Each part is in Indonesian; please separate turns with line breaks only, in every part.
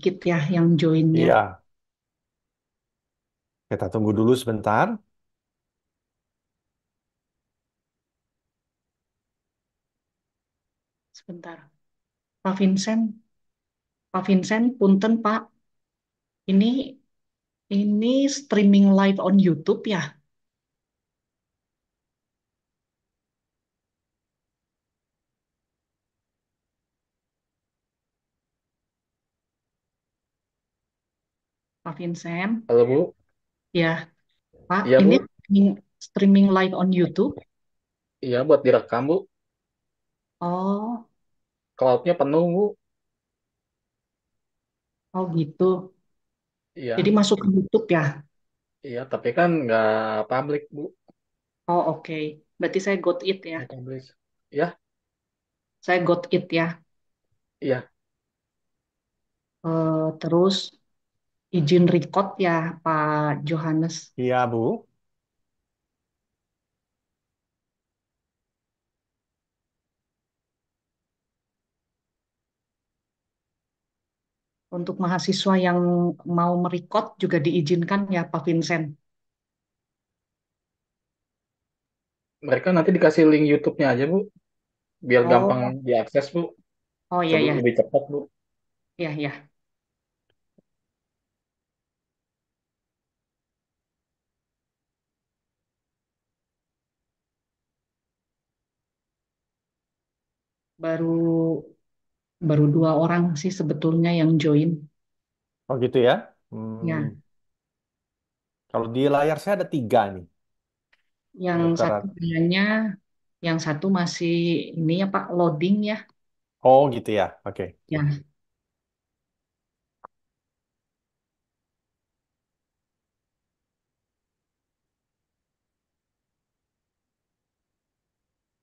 sedikit ya yang joinnya.
Iya, kita tunggu dulu sebentar.
Sebentar. Pak Vincent, Pak Vincent, punten Pak. Ini streaming live on YouTube ya, Pak Vincent.
Halo Bu,
Ya, Pak,
iya
ini
Bu,
streaming live on YouTube.
iya buat direkam Bu.
Oh,
Cloudnya penuh Bu.
oh gitu. Jadi
Iya,
masuk ke YouTube ya.
iya tapi kan nggak public Bu,
Oh, oke. Berarti saya got it ya.
nggak publish. Iya,
Saya got it ya.
iya,
Terus izin record ya, Pak Johannes.
iya Bu.
Untuk mahasiswa yang mau merecord juga diizinkan ya, Pak Vincent.
Mereka nanti dikasih link YouTube-nya aja Bu, biar gampang
Oh,
diakses Bu.
oh iya
Coba
ya,
lebih cepat Bu.
ya ya. Baru baru dua orang sih sebetulnya yang join.
Oh gitu ya.
Ya,
Kalau di layar saya ada tiga nih.
yang
Dokter.
satu kayaknya, yang satu masih ini ya Pak loading ya.
Oh gitu ya. Oke.
Ya,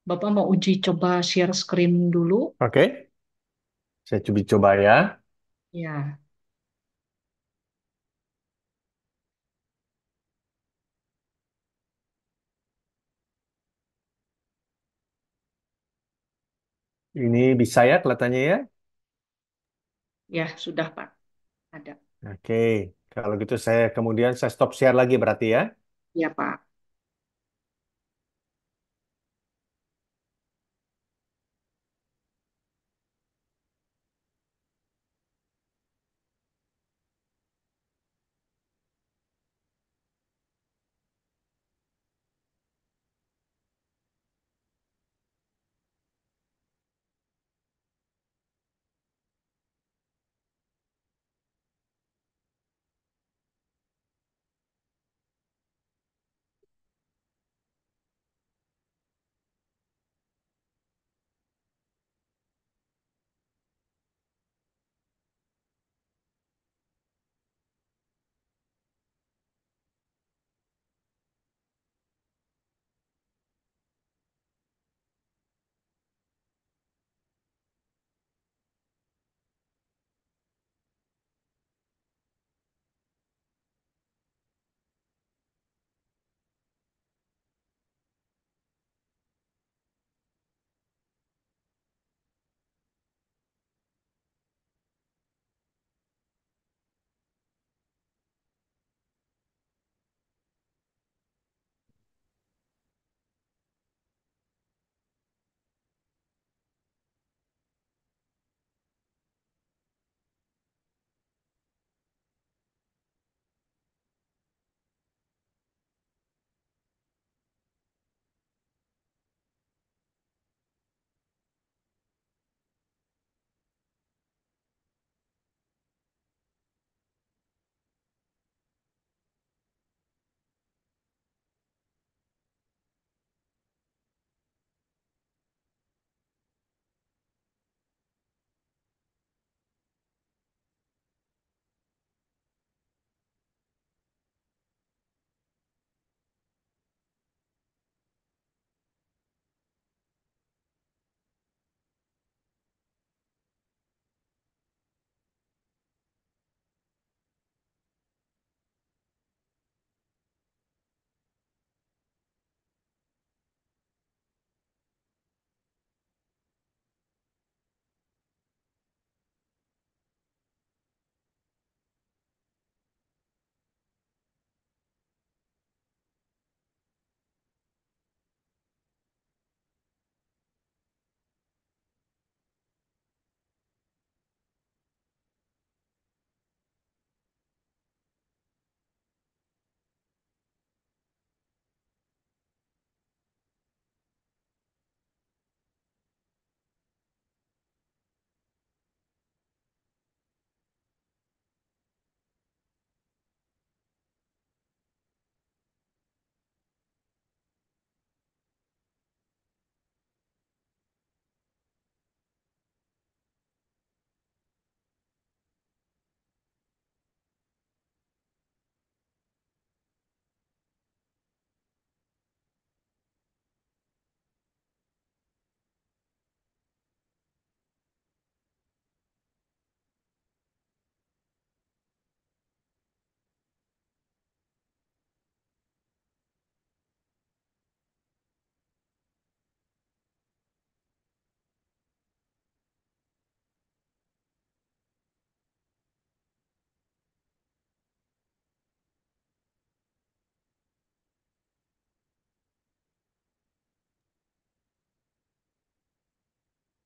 Bapak mau uji coba share screen dulu?
Oke. Saya coba ya.
Ya,
Ini bisa ya kelihatannya ya.
ya sudah Pak. Ada.
Oke. Kalau gitu saya kemudian saya stop share lagi berarti ya.
Ya Pak.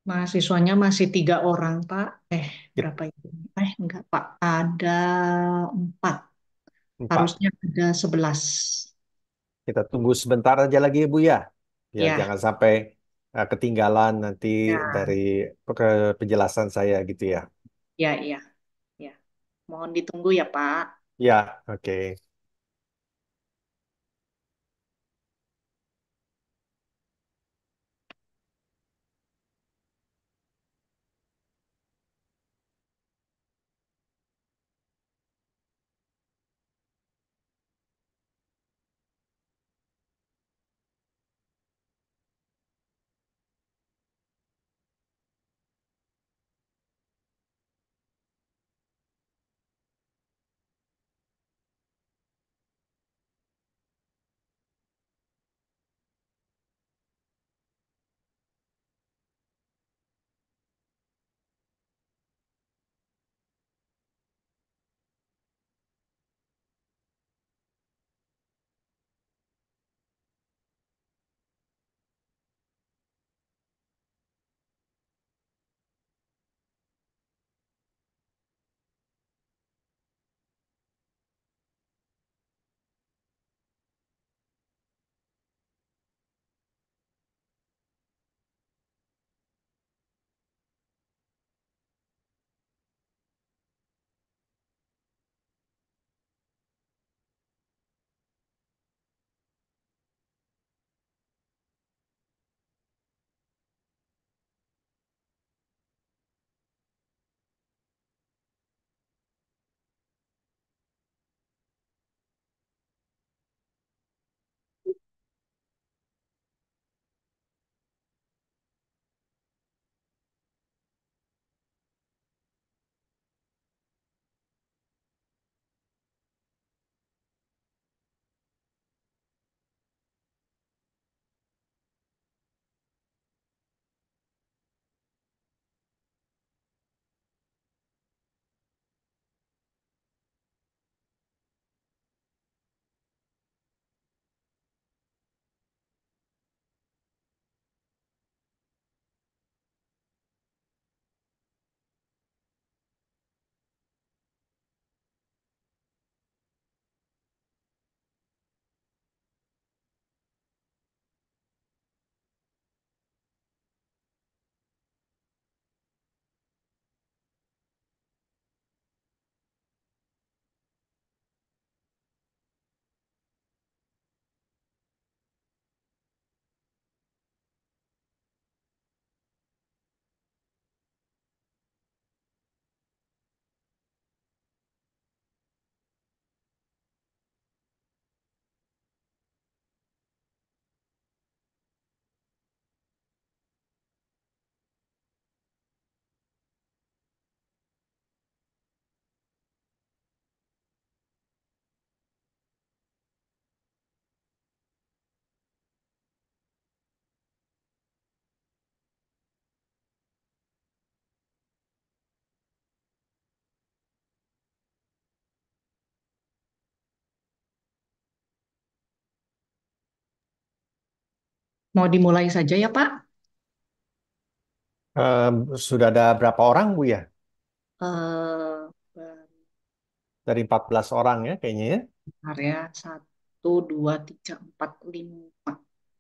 Mahasiswanya masih 3 orang, Pak.
Kit-
Berapa itu? Enggak, Pak. Ada 4.
Empat.
Harusnya ada 11.
Kita tunggu sebentar aja lagi ya, Bu ya. Ya,
Ya,
jangan sampai ketinggalan nanti
ya,
dari penjelasan saya gitu ya.
ya, ya, ya. Mohon ditunggu ya, Pak.
Ya, oke.
Mau dimulai saja ya, Pak?
Em, Sudah ada berapa orang, Bu ya?
Eh,
Dari 14 orang ya kayaknya ya.
Bentar ya. 1, 2, 3, 4, 5.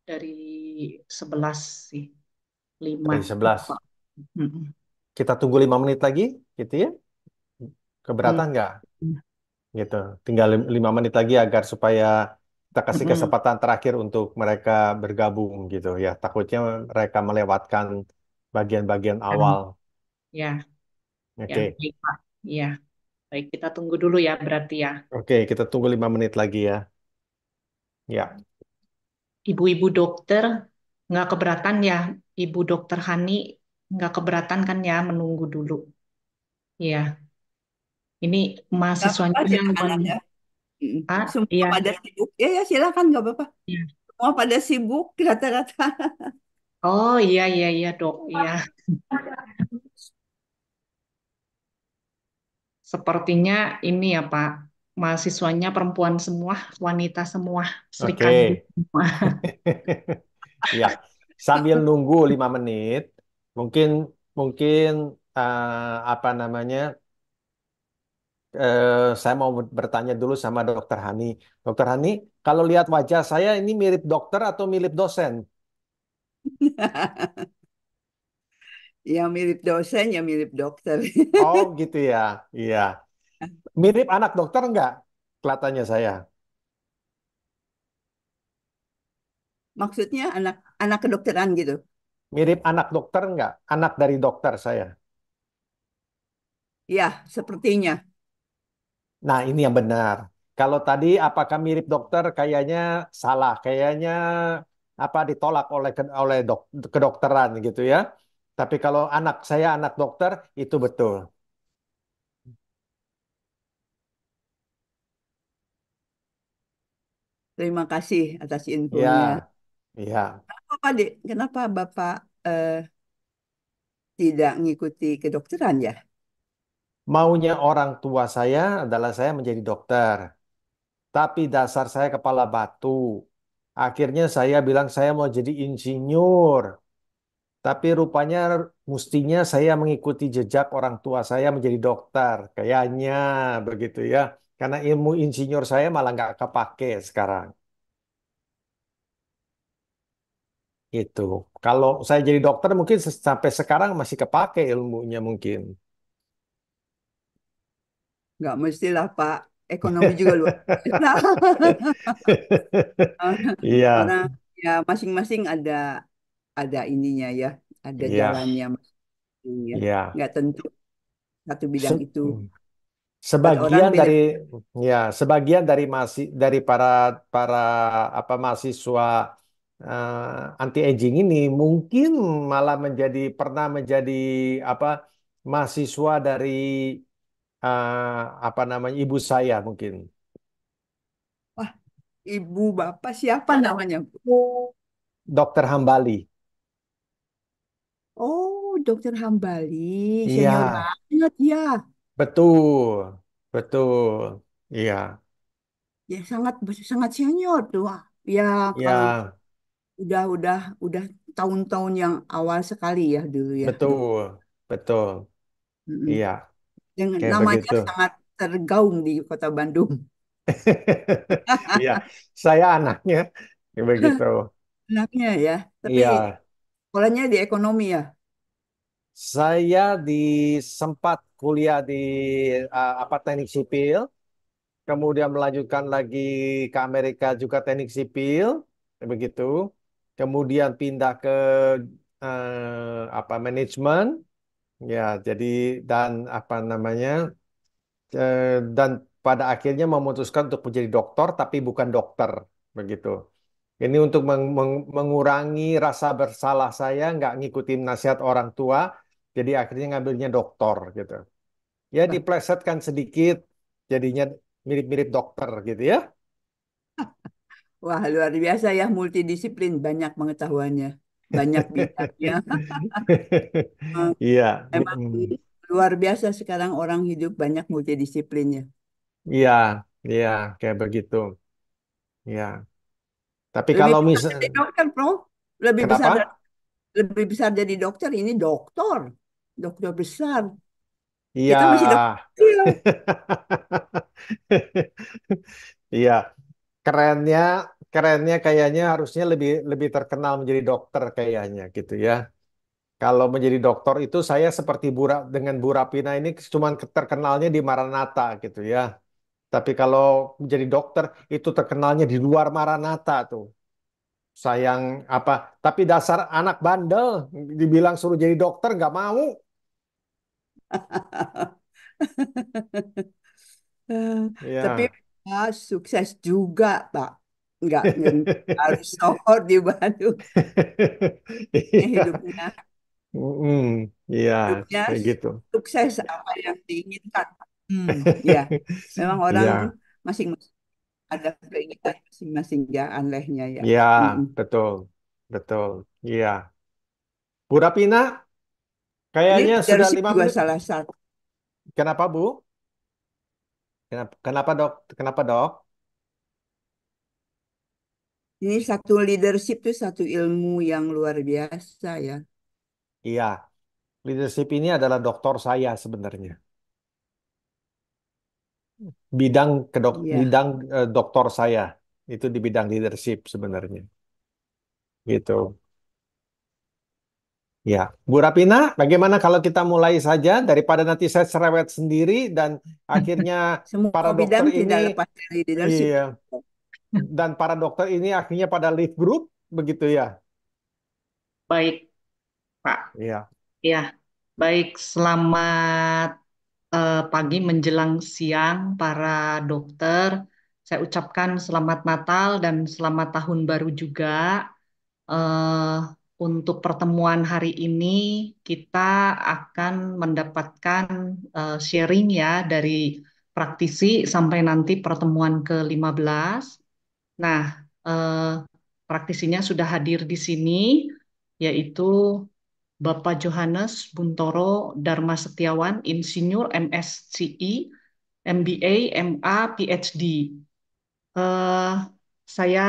Dari 11 sih. 5.
Dari 11.
Mm-mm.
Kita tunggu 5 menit lagi gitu ya. Keberatan nggak?
Mm.
Gitu. Tinggal 5 menit lagi agar supaya kita kasih
Mm-mm.
kesempatan terakhir untuk mereka bergabung gitu ya. Takutnya mereka melewatkan bagian-bagian awal.
Ya, ya,
Oke.
baik, Pak. Ya, baik. Kita tunggu dulu ya berarti ya.
Oke, kita tunggu 5 menit lagi ya. Ya.
Ibu-ibu dokter nggak keberatan ya, Ibu Dokter Hani nggak keberatan kan ya menunggu dulu. Iya, ini
Gak
mahasiswanya
apa-apa,
yang
silakan aja. Mm. Semua
iya,
pada sibuk. Ya, ya silakan, nggak apa-apa.
iya.
Semua pada sibuk rata-rata.
Oh iya iya iya dok, iya. Sepertinya ini ya Pak, mahasiswanya perempuan semua, wanita semua, Sri Kandi
Oke.
semua.
Ya. Sambil nunggu 5 menit, Mungkin mungkin apa namanya? Saya mau bertanya dulu sama Dokter Hani. Dokter Hani, kalau lihat wajah saya ini mirip dokter atau mirip dosen?
Ya mirip dosen, ya mirip dokter.
Oh gitu ya. Iya. Mirip anak dokter enggak? Kelihatannya saya.
Maksudnya anak anak kedokteran gitu.
Mirip anak dokter enggak? Anak dari dokter saya.
Ya, sepertinya.
Nah, ini yang benar. Kalau tadi apakah mirip dokter? Kayaknya salah. Kayaknya apa ditolak oleh kedokteran gitu ya. Tapi kalau anak saya anak dokter itu betul.
Terima kasih atas infonya.
Ya, ya.
Apa, Dek? Kenapa Bapak eh, tidak mengikuti kedokteran ya?
Maunya orang tua saya adalah saya menjadi dokter. Tapi dasar saya kepala batu. Akhirnya saya bilang saya mau jadi insinyur. Tapi rupanya mestinya saya mengikuti jejak orang tua saya menjadi dokter. Kayaknya begitu ya. Karena ilmu insinyur saya malah nggak kepake sekarang. Itu. Kalau saya jadi dokter mungkin sampai sekarang masih kepake ilmunya mungkin.
Nggak mestilah Pak. Ekonomi juga luar biasa.
Iya,
Orang ya masing-masing ada ininya ya, ada
iya,
jalannya masing ya.
iya.
Nggak tentu satu bidang
Se-
itu buat orang
Sebagian
beda.
dari ya, sebagian dari para para apa mahasiswa anti aging ini mungkin malah pernah menjadi apa mahasiswa dari apa namanya ibu saya mungkin
Wah, ibu bapak siapa namanya?
Dokter Hambali.
Oh, Dokter Hambali,
Iya,
senior banget ya.
betul, betul. Iya,
Ya sangat sangat senior tuh. Wah, ya kalau
iya,
udah tahun-tahun yang awal sekali ya dulu ya.
betul, betul.
Mm-mm.
Iya,
Dengan
kayak
namanya
begitu.
sangat tergaung di Kota Bandung.
Iya, saya anaknya kayak begitu.
Enaknya ya. Tapi
Iya,
sekolahnya di ekonomi ya.
saya sempat kuliah di apa teknik sipil, kemudian melanjutkan lagi ke Amerika juga teknik sipil, kayak begitu. Kemudian pindah ke apa manajemen, ya. Jadi dan apa namanya dan pada akhirnya memutuskan untuk menjadi dokter, tapi bukan dokter, begitu. Ini untuk mengurangi rasa bersalah saya, nggak ngikutin nasihat orang tua, jadi akhirnya ngambilnya dokter gitu. Ya
Wah,
diplesetkan sedikit, jadinya mirip-mirip dokter gitu ya.
wah, luar biasa ya multidisiplin, banyak pengetahuannya, banyak bidangnya.
Iya,
Emang luar biasa sekarang orang hidup banyak multidisiplinnya.
iya, iya, kayak begitu. Iya. Tapi
Lebih
kalau
besar
misal,
jadi dokter, bro. Lebih besar
kenapa?
lebih besar jadi dokter. Ini dokter, dokter besar.
Iya.
Kita masih dokter kecil.
Iya, kerennya, kerennya kayaknya harusnya lebih lebih terkenal menjadi dokter kayaknya gitu ya. Kalau menjadi dokter itu saya seperti dengan Bu Rapina ini cuman terkenalnya di Maranatha gitu ya. Tapi kalau menjadi dokter itu terkenalnya di luar Maranatha tuh. Sayang apa? Tapi dasar anak bandel dibilang suruh jadi dokter nggak mau.
Eh, Tapi
Ya.
Pak, sukses juga, Pak. Nggak harus sohor di Bandung. Ini
Iya.
hidupnya,
Mm, iya,
hidupnya
kayak gitu.
sukses apa yang diinginkan. Hmm, ya. Memang orang
Iya,
masing-masing ada keinginan masing-masing ya anehnya ya.
iya,
Mm-mm.
betul, betul. Iya. Bu Rapina,
Ini
kayaknya sudah
leadership
lima
juga
menit.
salah satu.
Kenapa, Bu? Kenapa, Dok? Kenapa, Dok?
Ini satu leadership itu satu ilmu yang luar biasa ya.
Iya, leadership ini adalah doktor saya sebenarnya. Bidang
Iya.
bidang doktor saya itu di bidang leadership sebenarnya. Gitu. Ya, Bu Rapina, bagaimana kalau kita mulai saja daripada nanti saya cerewet sendiri dan akhirnya para
Semua
dokter
bidang
ini,
tidak lepas dari leadership.
iya, dan para dokter ini akhirnya pada lead group, begitu ya?
Baik, Pak.
Iya,
Ya, baik. Selamat pagi menjelang siang para dokter. Saya ucapkan selamat Natal dan selamat Tahun Baru juga. eh, untuk pertemuan hari ini kita akan mendapatkan sharing ya dari praktisi sampai nanti pertemuan ke-15. Nah, eh, praktisinya sudah hadir di sini, yaitu Bapak Johannes Buntoro Dharma Setiawan, Insinyur MSCI, MBA, MA, PhD. Eh, saya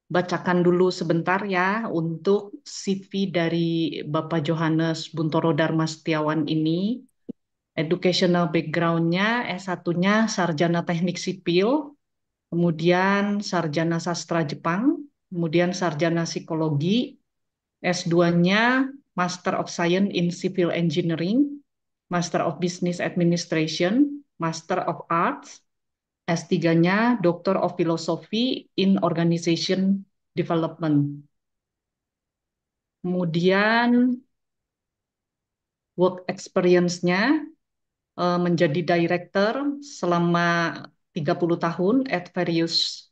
bacakan dulu sebentar ya untuk CV dari Bapak Johannes Buntoro Dharma Setiawan ini. Educational background-nya S1-nya Sarjana Teknik Sipil, kemudian Sarjana Sastra Jepang, kemudian Sarjana Psikologi, S2-nya Master of Science in Civil Engineering, Master of Business Administration, Master of Arts, S3-nya Doctor of Philosophy in Organization Development. Kemudian work experience-nya menjadi director selama 30 tahun at various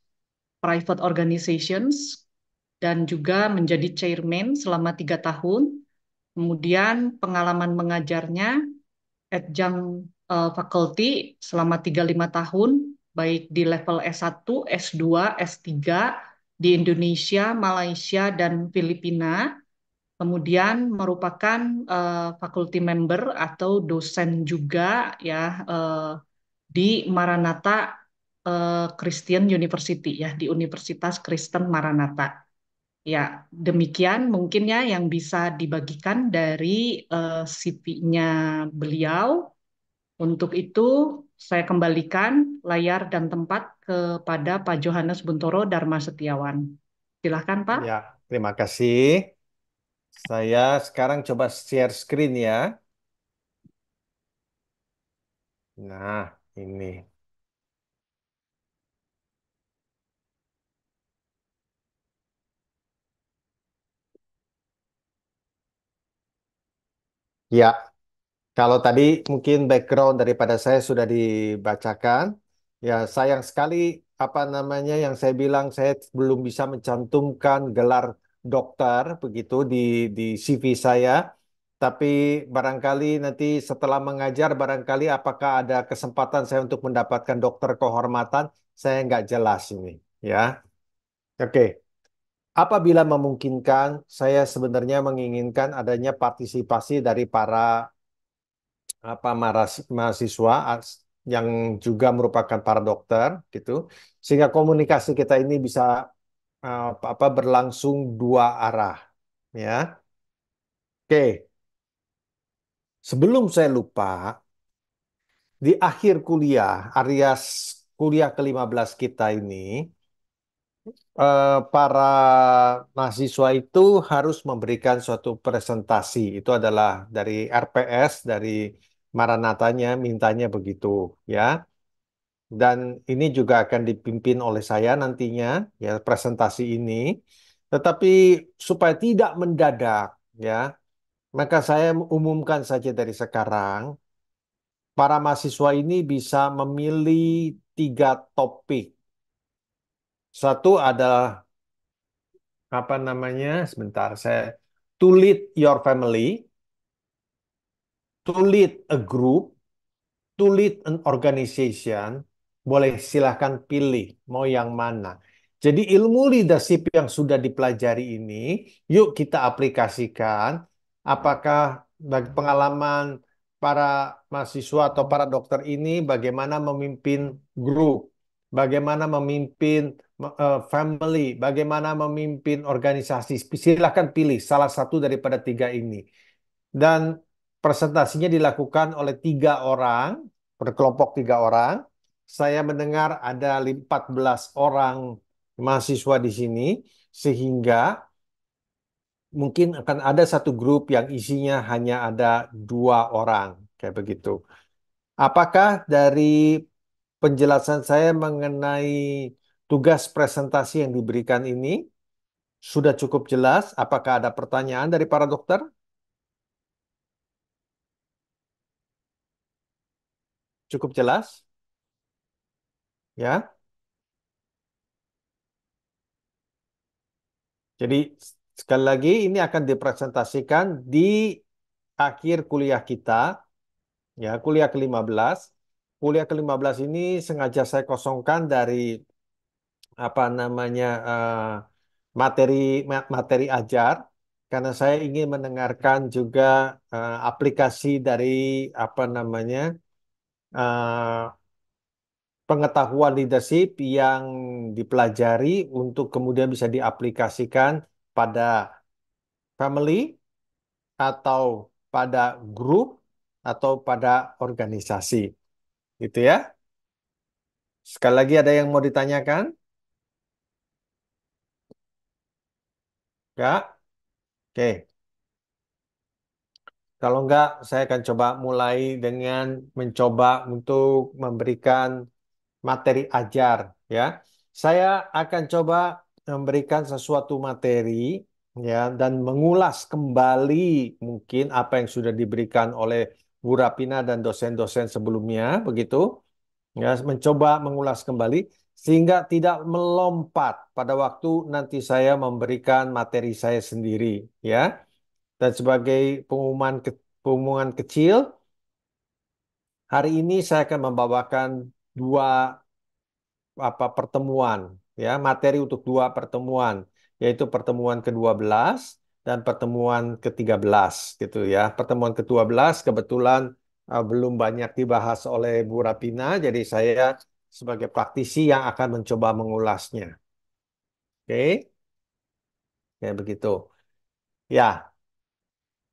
private organizations dan juga menjadi chairman selama 3 tahun. Kemudian pengalaman mengajarnya adjunct faculty selama 35 tahun, baik di level S1, S2, S3 di Indonesia, Malaysia, dan Filipina. Kemudian merupakan faculty member atau dosen juga ya di Maranatha Christian University ya, di Universitas Kristen Maranatha. Ya, demikian mungkin ya yang bisa dibagikan dari CV-nya beliau. Untuk itu, saya kembalikan layar dan tempat kepada Pak Johannes Buntoro Dharma Setiawan. Silahkan, Pak.
ya, terima kasih. Saya sekarang coba share screen ya. Nah, ini. Ya, kalau tadi mungkin background daripada saya sudah dibacakan, ya sayang sekali apa namanya yang saya bilang saya belum bisa mencantumkan gelar dokter begitu di CV saya. Tapi barangkali nanti setelah mengajar, barangkali apakah ada kesempatan saya untuk mendapatkan dokter kehormatan, saya nggak jelas ini, ya. Oke. Apabila memungkinkan, saya sebenarnya menginginkan adanya partisipasi dari para mahasiswa yang juga merupakan para dokter gitu sehingga komunikasi kita ini bisa berlangsung dua arah ya. Oke, sebelum saya lupa, di akhir kuliah alias kuliah ke-15 kita ini para mahasiswa itu harus memberikan suatu presentasi. Itu adalah dari RPS, dari Maranatanya mintanya begitu ya. Dan ini juga akan dipimpin oleh saya nantinya, ya presentasi ini. Tetapi supaya tidak mendadak, ya, maka saya umumkan saja dari sekarang, para mahasiswa ini bisa memilih 3 topik. Satu adalah apa namanya? Sebentar, saya to lead your family, to lead a group, to lead an organization, boleh silahkan pilih mau yang mana. Jadi ilmu leadership yang sudah dipelajari ini, yuk kita aplikasikan. Apakah bagi pengalaman para mahasiswa atau para dokter ini bagaimana memimpin grup, bagaimana memimpin family, bagaimana memimpin organisasi. Silahkan pilih salah satu daripada tiga ini. Dan presentasinya dilakukan oleh tiga orang, berkelompok tiga orang. Saya mendengar ada 14 orang mahasiswa di sini, sehingga mungkin akan ada satu grup yang isinya hanya ada 2 orang, kayak begitu. Apakah dari penjelasan saya mengenai tugas presentasi yang diberikan ini sudah cukup jelas? Apakah ada pertanyaan dari para dokter? Cukup jelas? Ya. Jadi sekali lagi ini akan dipresentasikan di akhir kuliah kita, ya, kuliah ke-15. Kuliah ke-15 ini sengaja saya kosongkan dari apa namanya materi materi ajar karena saya ingin mendengarkan juga aplikasi dari apa namanya eh, pengetahuan leadership yang dipelajari untuk kemudian bisa diaplikasikan pada family atau pada grup atau pada organisasi, gitu ya. Sekali lagi ada yang mau ditanyakan? Enggak? Oke. Kalau enggak, saya akan coba mulai dengan mencoba untuk memberikan materi ajar, ya. Saya akan coba memberikan sesuatu materi, ya, dan mengulas kembali mungkin apa yang sudah diberikan oleh Bu Rapina dan dosen-dosen sebelumnya, begitu. Ya, mencoba mengulas kembali sehingga tidak melompat pada waktu nanti saya memberikan materi saya sendiri, ya. Dan sebagai pengumuman kecil, hari ini saya akan membawakan dua pertemuan, ya, materi untuk dua pertemuan, yaitu pertemuan ke-12 dan pertemuan ke-13, gitu ya. Pertemuan ke-12 kebetulan belum banyak dibahas oleh Bu Rapina, jadi saya sebagai praktisi yang akan mencoba mengulasnya. Oke, kayak begitu. Ya.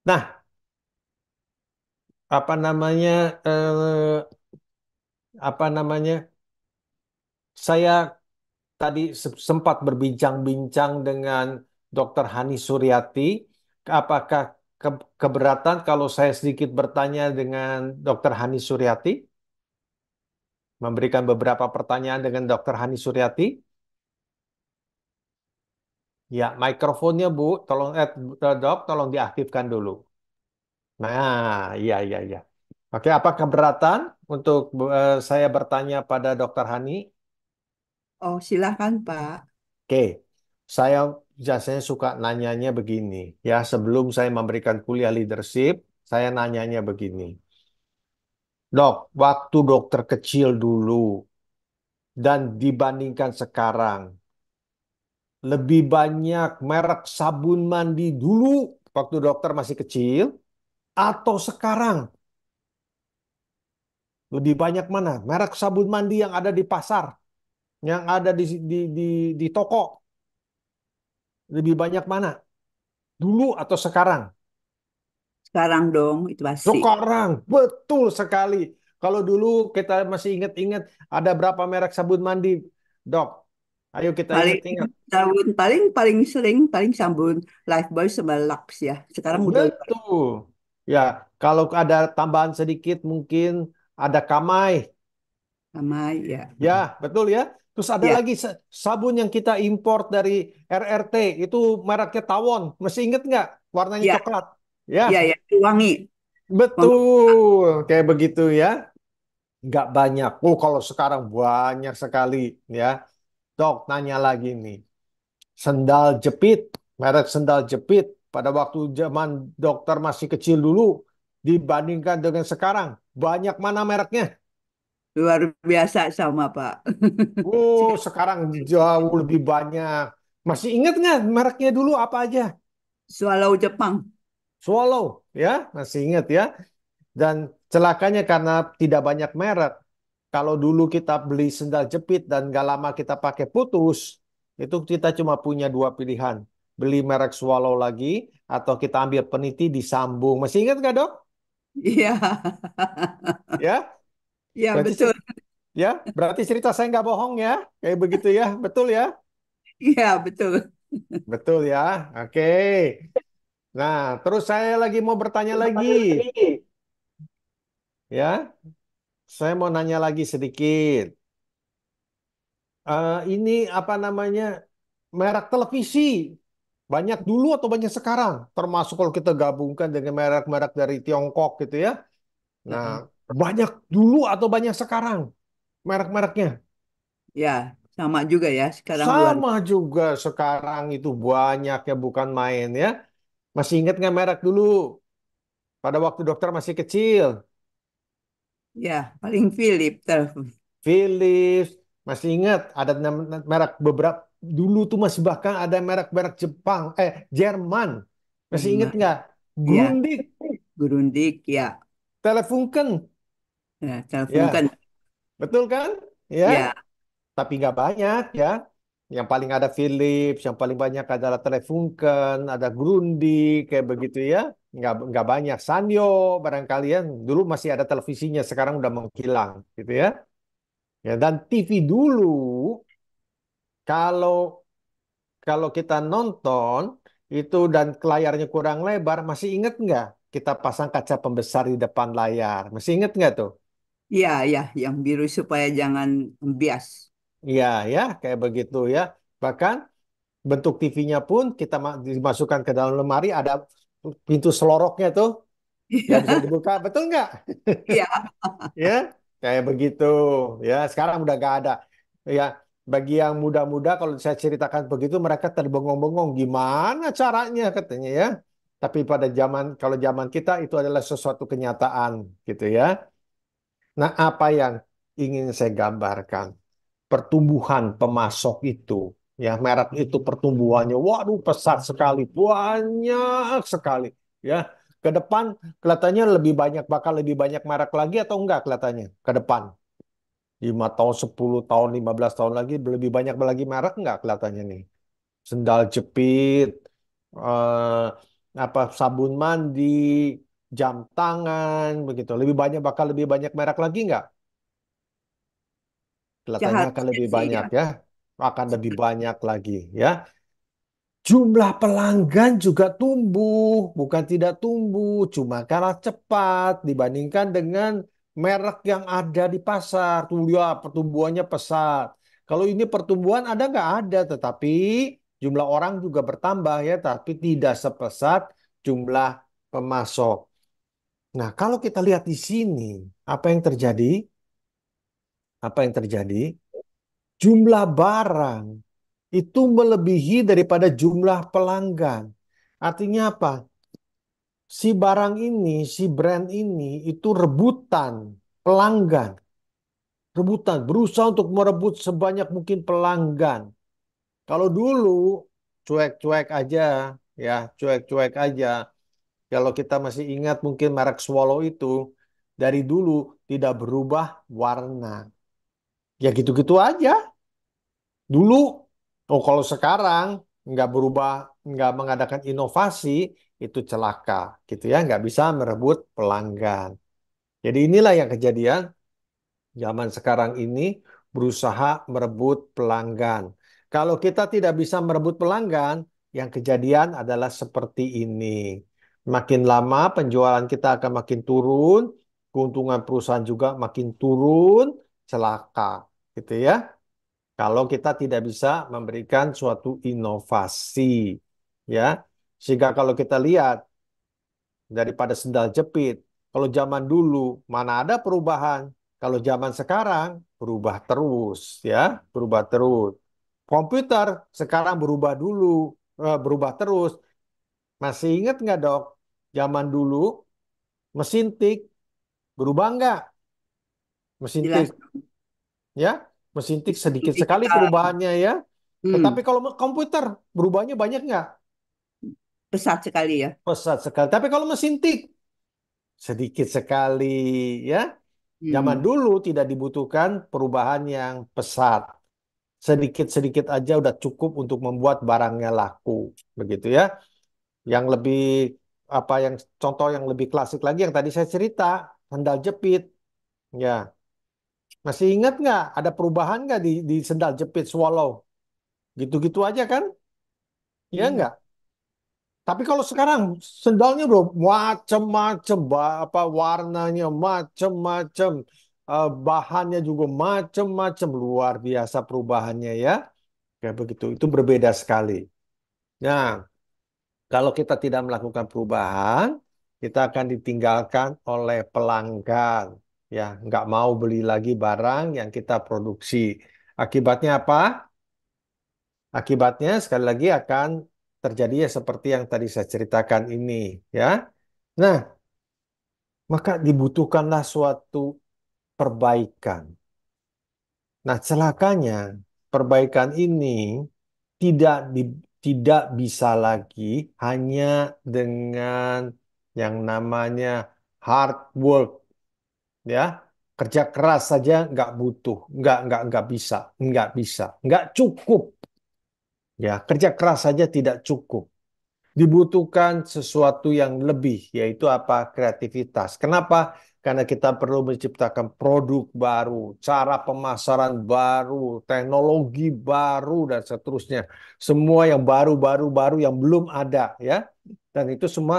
Nah, apa namanya apa namanya? Saya tadi sempat berbincang-bincang dengan Dr. Hani Suryati. Apakah keberatan kalau saya sedikit bertanya dengan Dr. Hani Suryati? Memberikan beberapa pertanyaan dengan Dr. Hani Suryati? Ya, mikrofonnya Bu, tolong Dok, tolong diaktifkan dulu. Nah, iya iya iya. Oke, apa keberatan untuk saya bertanya pada Dr. Hani?
Oh, silakan Pak.
Oke, saya biasanya suka nanyanya begini, ya. Sebelum saya memberikan kuliah leadership, saya nanyanya begini, Dok, waktu dokter kecil dulu dan dibandingkan sekarang, lebih banyak merek sabun mandi dulu waktu dokter masih kecil atau sekarang? Lebih banyak mana? Merek sabun mandi yang ada di pasar, yang ada di toko, lebih banyak mana? Dulu atau sekarang?
Sekarang dong, itu pasti.
Sekarang, betul sekali. Kalau dulu kita masih ingat-ingat ada berapa merek sabun mandi, Dok? Ayo kita
Paling
ingat-ingat.
sabun paling paling sering paling sabun Lifebuoy sama Lux ya. Sekarang udah
Betul. Ya, kalau ada tambahan sedikit mungkin ada Kamai.
sama ya.
Ya, betul ya. Terus ada
Ya,
lagi sabun yang kita import dari RRT, itu mereknya Tawon. Masih ingat nggak? Warnanya
ya,
coklat. Ya,
ya, ya. Wangi, wangi.
betul. Kayak begitu ya. Nggak banyak. Oh, kalau sekarang banyak sekali ya. Dok, nanya lagi nih. Sendal jepit, merek sendal jepit pada waktu zaman dokter masih kecil dulu dibandingkan dengan sekarang, banyak mana mereknya?
Luar biasa sama Pak.
Oh, sekarang jauh lebih banyak. Masih ingat nggak mereknya dulu apa aja?
Swallow Jepang.
Swallow, ya, masih ingat ya. Dan celakanya karena tidak banyak merek, Kalau dulu kita beli sendal jepit dan gak lama kita pakai putus, itu kita cuma punya dua pilihan. Beli merek Swallow lagi, atau kita ambil peniti disambung. Masih ingat nggak, Dok?
Iya,
Ya,
iya
berarti
betul.
ya, berarti cerita saya nggak bohong ya, kayak begitu ya, betul ya,
Iya betul.
betul ya. Oke. Nah, terus saya lagi mau bertanya lagi, ya. Saya mau nanya lagi sedikit. Ini apa namanya merek televisi banyak dulu atau banyak sekarang? Termasuk kalau kita gabungkan dengan merek-merek dari Tiongkok gitu ya. Nah,
Heeh.
banyak dulu atau banyak sekarang merek-mereknya?
Ya, sama juga ya. Sekarang luar.
Sama juga sekarang itu banyak ya bukan main ya. Masih ingat nggak merek dulu pada waktu dokter masih kecil?
Ya, paling Philip telepon.
Philips, masih ingat ada merek beberapa dulu tuh masih bahkan ada merek-merek Jepang, Jerman. Masih ingat
Jerman.
nggak?
Ya,
Grundig,
Grundig. Ya,
Telefunken,
ya, telepon
ya,
kan.
betul kan? Ya,
Ya,
tapi nggak banyak ya. Yang paling ada Philips, yang paling banyak adalah Telefunken, ada Grundig, kayak begitu ya. Nggak banyak. Sanyo, barangkali ya. Dulu masih ada televisinya, sekarang udah menghilang, gitu ya. Ya, dan TV dulu, kalau kalau kita nonton itu dan layarnya kurang lebar, masih inget nggak? Kita pasang kaca pembesar di depan layar. Masih inget nggak tuh?
ya, ya, yang biru supaya jangan bias.
Iya, ya, kayak begitu ya. Bahkan bentuk TV-nya pun kita dimasukkan ke dalam lemari, ada pintu seloroknya tuh, ya bisa dibuka. Betul nggak?
Iya,
Ya, kayak begitu. Ya, sekarang udah nggak ada. Ya, bagi yang muda-muda kalau saya ceritakan begitu mereka terbengong-bengong gimana caranya katanya ya. Tapi pada kalau zaman kita itu adalah sesuatu kenyataan gitu ya. Nah, apa yang ingin saya gambarkan? Pertumbuhan pemasok itu, ya merek itu pertumbuhannya, waduh pesat sekali, banyak sekali. Ya, ke depan kelihatannya lebih banyak, bakal lebih banyak merek lagi atau enggak kelihatannya ke depan? 5 tahun, 10 tahun, 15 tahun lagi lebih banyak lagi merek enggak kelihatannya nih? Sendal jepit, eh, apa sabun mandi, jam tangan, begitu. Bakal lebih banyak merek lagi enggak? Kelihatannya akan
seharusnya
lebih
sih ya.
banyak ya, akan lebih banyak lagi ya. Jumlah pelanggan juga tumbuh, bukan tidak tumbuh, cuma kalah cepat dibandingkan dengan merek yang ada di pasar. Tuh ya, pertumbuhannya pesat. Kalau ini pertumbuhan ada nggak ada, tetapi jumlah orang juga bertambah ya, tapi tidak sepesat jumlah pemasok. Nah, kalau kita lihat di sini, apa yang terjadi? Apa yang terjadi? Jumlah barang itu melebihi daripada jumlah pelanggan. Artinya apa? Si barang ini, si brand ini itu rebutan pelanggan. Rebutan, berusaha untuk merebut sebanyak mungkin pelanggan. Kalau dulu cuek-cuek aja, ya cuek-cuek aja. Kalau kita masih ingat mungkin merek Swallow itu dari dulu tidak berubah warna. Ya gitu-gitu aja. Dulu, oh kalau sekarang nggak berubah, nggak mengadakan inovasi, itu celaka, gitu ya, nggak bisa merebut pelanggan. Jadi inilah yang kejadian zaman sekarang ini berusaha merebut pelanggan. Kalau kita tidak bisa merebut pelanggan, yang kejadian adalah seperti ini. Makin lama penjualan kita akan makin turun, keuntungan perusahaan juga makin turun, celaka, gitu ya kalau kita tidak bisa memberikan suatu inovasi ya sehingga kalau kita lihat daripada sendal jepit kalau zaman dulu mana ada perubahan kalau zaman sekarang berubah terus ya berubah terus komputer sekarang berubah terus masih ingat nggak dok zaman dulu mesin tik berubah nggak mesin tik
Jelas.
ya mesin tik sedikit sekali
Digital.
perubahannya ya tetapi
Hmm,
kalau komputer berubahnya banyak nggak?
pesat sekali ya.
Pesat sekali. Tapi kalau mesin tik sedikit sekali ya. Zaman
Hmm.
dulu tidak dibutuhkan perubahan yang pesat. Sedikit-sedikit aja udah cukup untuk membuat barangnya laku, begitu ya. Yang lebih apa yang contoh yang lebih klasik lagi yang tadi saya cerita, sendal jepit. Ya, masih ingat nggak ada perubahan nggak di sendal jepit Swallow? Gitu-gitu aja kan? Ya
Iya.
nggak? Tapi kalau sekarang sendalnya bro macem-macem, apa warnanya macem-macem, bahannya juga macem-macem, luar biasa perubahannya ya. Kayak begitu, itu berbeda sekali. Nah, kalau kita tidak melakukan perubahan, kita akan ditinggalkan oleh pelanggan. Ya, nggak mau beli lagi barang yang kita produksi. Akibatnya apa? Akibatnya sekali lagi akan terjadi ya seperti yang tadi saya ceritakan ini, ya. Nah, maka dibutuhkanlah suatu perbaikan. Nah, celakanya perbaikan ini tidak tidak bisa lagi hanya dengan yang namanya hard work, ya. Kerja keras saja nggak butuh, nggak bisa, nggak cukup, ya. Kerja keras saja tidak cukup. Dibutuhkan sesuatu yang lebih, yaitu apa? Kreativitas. Kenapa? Karena kita perlu menciptakan produk baru, cara pemasaran baru, teknologi baru, dan seterusnya. Semua yang baru-baru-baru yang belum ada, ya. Dan itu semua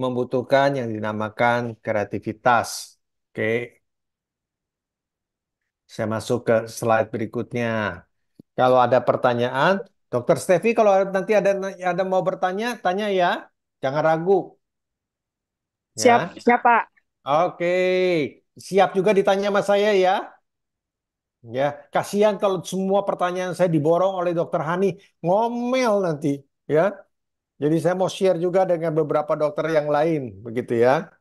membutuhkan yang dinamakan kreativitas. Oke, saya masuk ke slide berikutnya. Kalau ada pertanyaan, Dokter Stevi, kalau nanti ada mau bertanya, tanya ya. Jangan ragu.
Siap,
Ya,
siap Pak.
oke. Siap juga ditanya sama saya ya. Ya, kasihan kalau semua pertanyaan saya diborong oleh Dokter Hani, ngomel nanti, ya. Jadi saya mau share juga dengan beberapa dokter yang lain, begitu ya.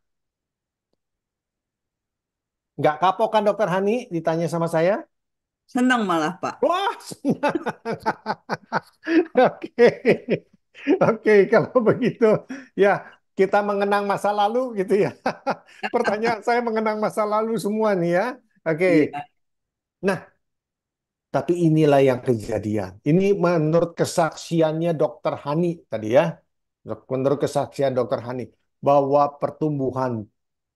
Nggak kapok kan Dokter Hani ditanya sama saya?
Senang malah, Pak.
Wah, senang. Oke, oke. Kalau begitu, ya kita mengenang masa lalu, gitu ya. Pertanyaan saya mengenang masa lalu semua nih ya. Oke.
Iya,
Nah, tapi inilah yang kejadian. Ini menurut kesaksiannya Dokter Hani tadi ya. Menurut kesaksian Dokter Hani bahwa pertumbuhan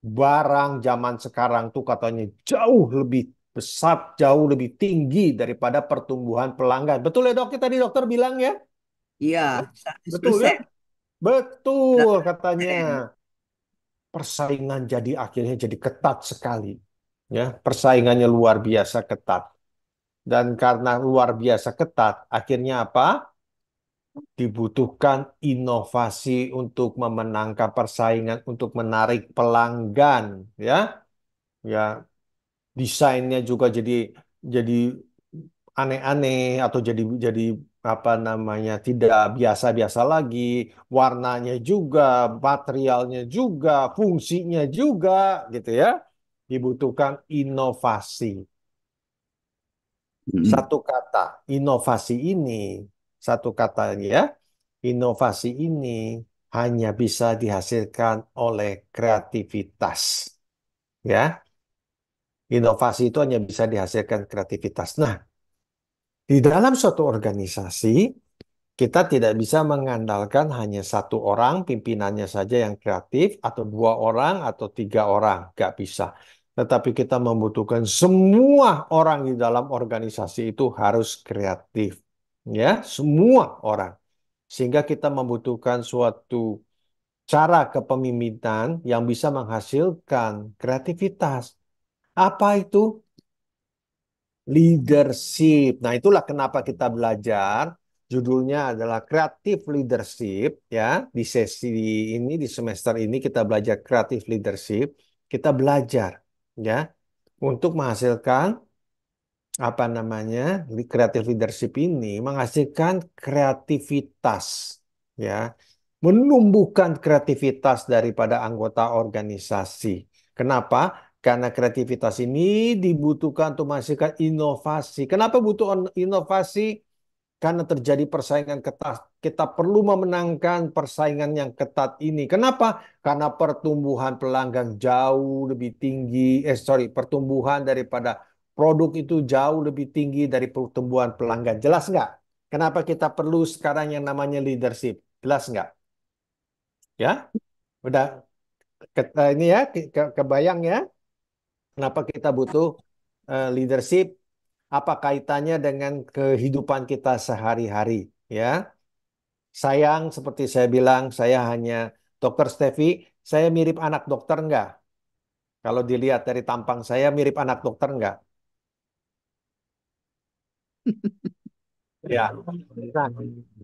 barang zaman sekarang tuh katanya jauh lebih besar, jauh lebih tinggi daripada pertumbuhan pelanggan. Betul ya dok? Tadi dokter bilang ya?
iya,
Betul ya?
100%.
Betul katanya. Persaingan jadi akhirnya jadi ketat sekali. Ya, persaingannya luar biasa ketat. Dan karena luar biasa ketat, akhirnya apa? Dibutuhkan inovasi untuk memenangkan persaingan, untuk menarik pelanggan, ya. Ya, desainnya juga jadi aneh-aneh atau jadi apa namanya tidak biasa-biasa lagi, warnanya juga, materialnya juga, fungsinya juga, gitu ya. Dibutuhkan inovasi.
Mm.
Satu kata, inovasi ini, satu katanya ya, inovasi ini hanya bisa dihasilkan oleh kreativitas. Ya, inovasi itu hanya bisa dihasilkan kreativitas. Nah, di dalam suatu organisasi, kita tidak bisa mengandalkan hanya satu orang, pimpinannya saja yang kreatif, atau dua orang, atau tiga orang. Nggak bisa. Tetapi kita membutuhkan semua orang di dalam organisasi itu harus kreatif. Ya, semua orang. Sehingga kita membutuhkan suatu cara kepemimpinan yang bisa menghasilkan kreativitas. Apa itu? Leadership. Nah, itulah kenapa kita belajar. Judulnya adalah Creative Leadership ya. Di sesi ini di semester ini kita belajar Creative Leadership. Kita belajar ya untuk menghasilkan apa namanya? Creative Leadership ini menghasilkan kreativitas ya. Menumbuhkan kreativitas daripada anggota organisasi. Kenapa? Karena kreativitas ini dibutuhkan untuk menghasilkan inovasi. Kenapa butuh inovasi? karena terjadi persaingan ketat. Kita perlu memenangkan persaingan yang ketat ini. Kenapa? Karena pertumbuhan pelanggan jauh lebih tinggi. Pertumbuhan daripada produk itu jauh lebih tinggi dari pertumbuhan pelanggan. Jelas nggak? Kenapa kita perlu sekarang yang namanya leadership? Jelas nggak? Ya, udah ini ya, kebayang ya, kenapa kita butuh leadership? Apa kaitannya dengan kehidupan kita sehari-hari? Ya, sayang seperti saya bilang, saya hanya Dokter Stevi, saya mirip anak dokter nggak? Kalau dilihat dari tampang saya mirip anak dokter nggak? Ya. Nah,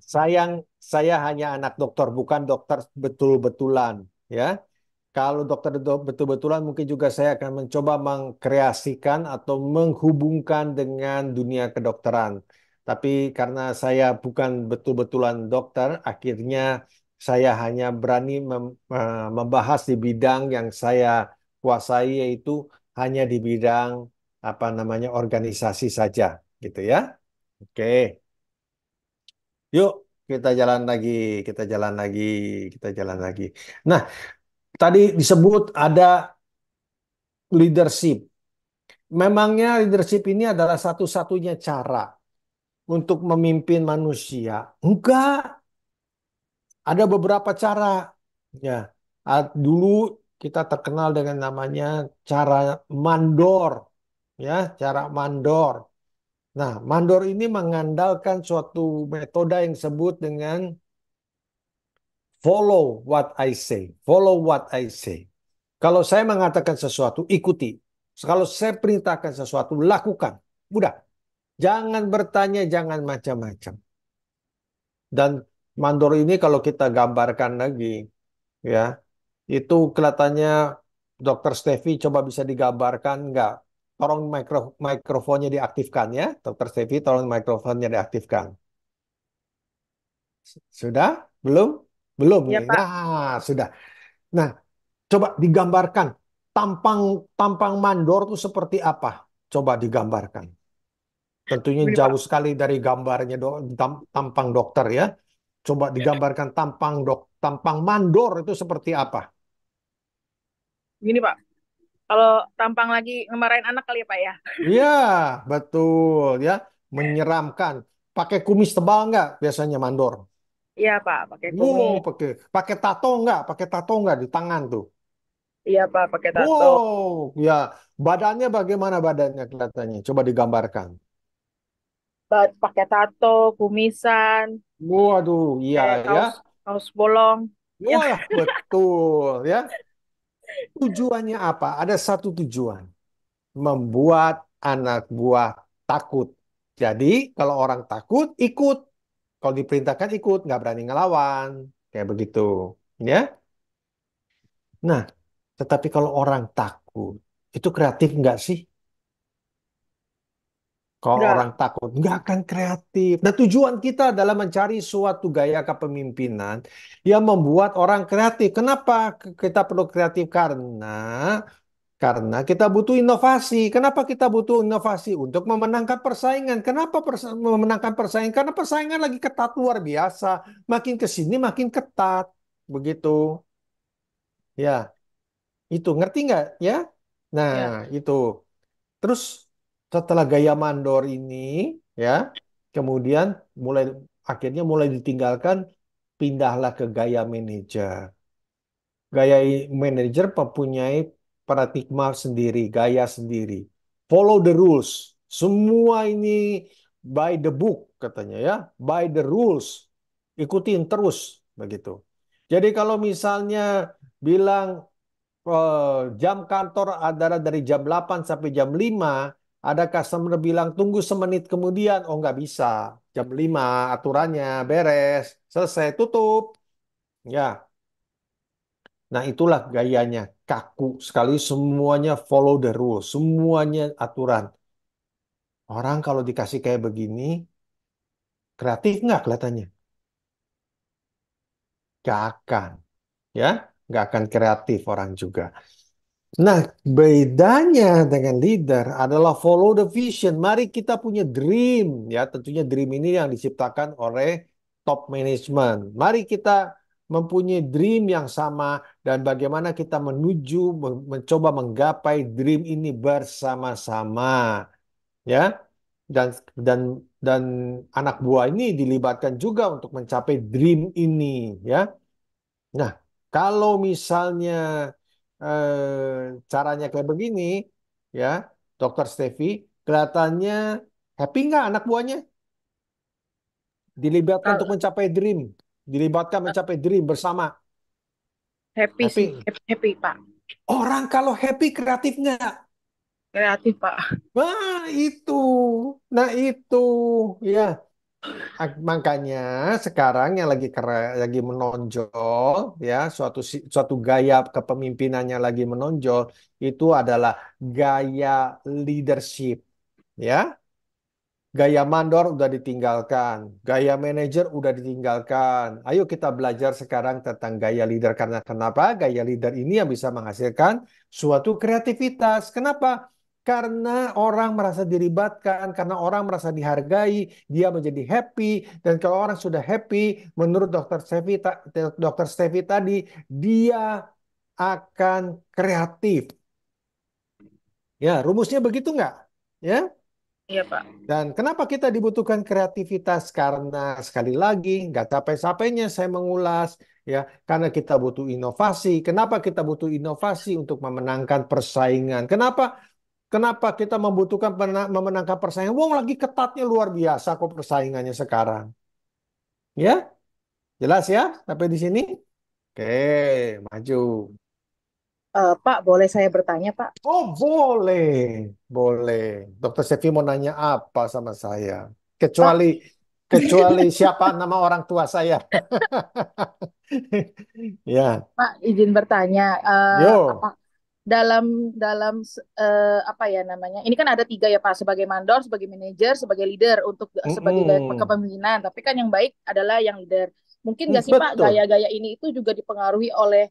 sayang saya hanya anak dokter, bukan dokter betul-betulan. Ya. Kalau dokter betul-betulan mungkin juga saya akan mencoba mengkreasikan atau menghubungkan dengan dunia kedokteran. Tapi karena saya bukan betul-betulan dokter, akhirnya saya hanya berani membahas di bidang yang saya kuasai, yaitu hanya di bidang apa namanya organisasi saja, gitu ya. Oke, yuk kita jalan lagi, kita jalan lagi, kita jalan lagi. Nah, tadi disebut ada leadership. Memangnya leadership ini adalah satu-satunya cara untuk memimpin manusia? Enggak, ada beberapa cara. Ya, dulu kita terkenal dengan namanya cara mandor, ya, cara mandor. Nah, mandor ini mengandalkan suatu metode yang disebut dengan follow what I say, follow what I say. Kalau saya mengatakan sesuatu, ikuti. Kalau saya perintahkan sesuatu, lakukan. Udah. Jangan bertanya, jangan macam-macam. Dan mandor ini kalau kita gambarkan lagi, ya, itu kelihatannya Dokter Stevi coba bisa digambarkan nggak? Tolong mikrofonnya diaktifkan ya, Dokter Stevi, tolong mikrofonnya diaktifkan. Sudah? Belum? Belum.
Ya, Pak.
Nah, sudah. Nah, coba digambarkan tampang tampang mandor itu seperti apa? Coba digambarkan. Tentunya
Gini, Pak.
jauh sekali dari gambarnya tampang dokter ya. Coba digambarkan tampang mandor itu seperti apa?
Gini, Pak. Kalau tampang lagi ngemarahin anak kali ya, Pak ya?
Iya, betul ya. Menyeramkan. Pakai kumis tebal nggak biasanya mandor?
Iya, Pak. Pakai
Wow,
kumis.
pakai pakai tato nggak? Pakai tato nggak di tangan tuh?
Iya, Pak. Pakai tato.
Wow, ya. Badannya bagaimana badannya kelihatannya? Coba digambarkan.
Pakai tato, kumisan,
Waduh, iya
kayak
ya.
kaos bolong. Yang
Wah, betul ya. Tujuannya apa? Ada satu tujuan. Membuat anak buah takut. Jadi, kalau orang takut, ikut. Kalau diperintahkan ikut, nggak berani ngelawan. Kayak begitu. Ya. Nah, tetapi kalau orang takut, itu kreatif nggak sih? Kalau orang
enggak,
takut, nggak akan kreatif. Nah, tujuan kita adalah mencari suatu gaya kepemimpinan yang membuat orang kreatif. Kenapa kita perlu kreatif? Karena kita butuh inovasi. Kenapa kita butuh inovasi? Untuk memenangkan persaingan. Kenapa memenangkan persaingan? Karena persaingan lagi ketat luar biasa. Makin ke sini makin ketat. Begitu. Ya, itu. Ngerti nggak ya? Nah,
ya.
itu. Terus setelah gaya mandor ini, ya, kemudian mulai akhirnya mulai ditinggalkan, pindahlah ke gaya manajer. Gaya manajer mempunyai paradigma sendiri, gaya sendiri. Follow the rules. Semua ini by the book katanya ya, by the rules. Ikutin terus begitu. Jadi kalau misalnya bilang jam kantor adalah dari jam 8 sampai jam 5, ada customer bilang tunggu semenit kemudian, oh nggak bisa. Jam 5 aturannya beres, selesai tutup. Ya, nah, itulah gayanya. Kaku sekali, semuanya follow the rules, semuanya aturan. Orang kalau dikasih kayak begini, kreatif nggak kelihatannya? Gak akan, ya, nggak akan kreatif orang juga. Nah, bedanya dengan leader adalah follow the vision. Mari kita punya dream, ya. Tentunya dream ini yang diciptakan oleh top management. Mari kita mempunyai dream yang sama dan bagaimana kita menuju mencoba menggapai dream ini bersama-sama, ya. Dan dan dan anak buah ini dilibatkan juga untuk mencapai dream ini, ya. Nah, kalau misalnya caranya kayak begini, ya, Dokter Stevi, kelihatannya happy nggak anak buahnya? Dilibatkan untuk
Kalau
mencapai dream, dilibatkan mencapai dream bersama.
happy sih,
Happy.
happy, happy, Pak.
Orang kalau happy kreatif nggak?
Kreatif, Pak.
Nah, itu. Nah, itu. Ya, makanya sekarang yang lagi menonjol, ya, suatu gaya kepemimpinannya lagi menonjol itu adalah gaya leadership, ya. Gaya mandor udah ditinggalkan, gaya manajer udah ditinggalkan. Ayo kita belajar sekarang tentang gaya leader, karena kenapa? Gaya leader ini yang bisa menghasilkan suatu kreativitas. Kenapa? Karena orang merasa dilibatkan, karena orang merasa dihargai, dia menjadi happy, dan kalau orang sudah happy, menurut Dokter Stevi tadi, dia akan kreatif. Ya, rumusnya begitu nggak? Ya.
Iya, Pak.
Dan kenapa kita dibutuhkan kreativitas? Karena sekali lagi, nggak capek-capeknya saya mengulas, ya, karena kita butuh inovasi. Kenapa kita butuh inovasi untuk memenangkan persaingan? Kenapa? Kenapa kita membutuhkan memenangkan persaingan? Wong lagi ketatnya luar biasa kok persaingannya sekarang. Ya, jelas ya sampai di sini? Oke, maju.
Pak, boleh saya bertanya, Pak?
Oh, boleh, boleh. Dokter Sevi mau nanya apa sama saya?
Pak,
Kecuali kecuali siapa nama orang tua saya. Ya,
Pak, izin bertanya, apa
yo.
dalam dalam apa ya namanya? Ini kan ada tiga ya, Pak, sebagai mandor, sebagai manajer, sebagai leader untuk sebagai gaya
Mm-mm.
kepemimpinan. Tapi kan yang baik adalah yang leader. Mungkin nggak sih, Pak,
Betul.
gaya-gaya ini itu juga dipengaruhi oleh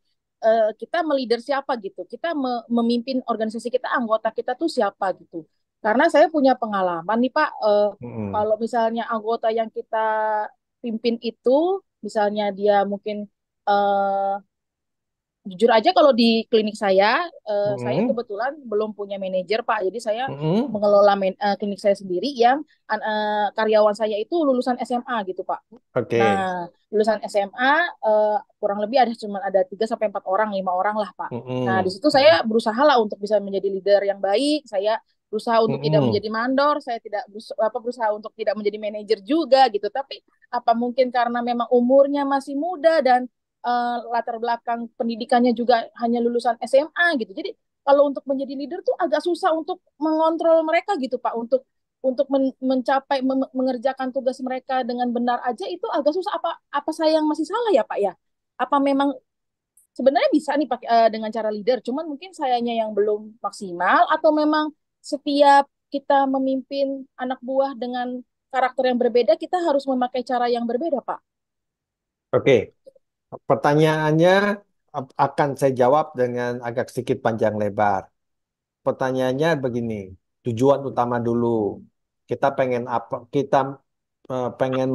kita meleader siapa gitu. Kita memimpin organisasi kita, anggota kita tuh siapa gitu. Karena saya punya pengalaman nih, Pak,
Mm-mm.
kalau misalnya anggota yang kita pimpin itu, misalnya dia mungkin eh, jujur aja kalau di klinik saya
Mm-mm.
kebetulan belum punya manajer Pak. Jadi saya
Mm-mm.
mengelola klinik saya sendiri yang karyawan saya itu lulusan SMA gitu Pak.
Oke.
Nah, lulusan SMA kurang lebih ada 3 sampai 4 orang, 5 orang lah Pak. Nah, di
Mm-mm.
situ saya berusaha lah untuk bisa menjadi leader yang baik. Saya berusaha untuk tidak
Mm-mm.
menjadi mandor, saya tidak berusaha untuk tidak menjadi manajer juga gitu. Tapi apa mungkin karena memang umurnya masih muda dan latar belakang pendidikannya juga hanya lulusan SMA gitu. Jadi kalau untuk menjadi leader tuh agak susah untuk mengontrol mereka gitu Pak, untuk mencapai mengerjakan tugas mereka dengan benar aja itu agak susah. Apa saya yang masih salah ya Pak ya? Apa memang sebenarnya bisa nih pakai dengan cara leader, cuman mungkin sayanya yang belum maksimal atau memang setiap kita memimpin anak buah dengan karakter yang berbeda, kita harus memakai cara yang berbeda, Pak.
Oke. Pertanyaannya akan saya jawab dengan agak sedikit panjang lebar. Pertanyaannya begini, tujuan utama dulu. Kita pengen apa? Kita pengen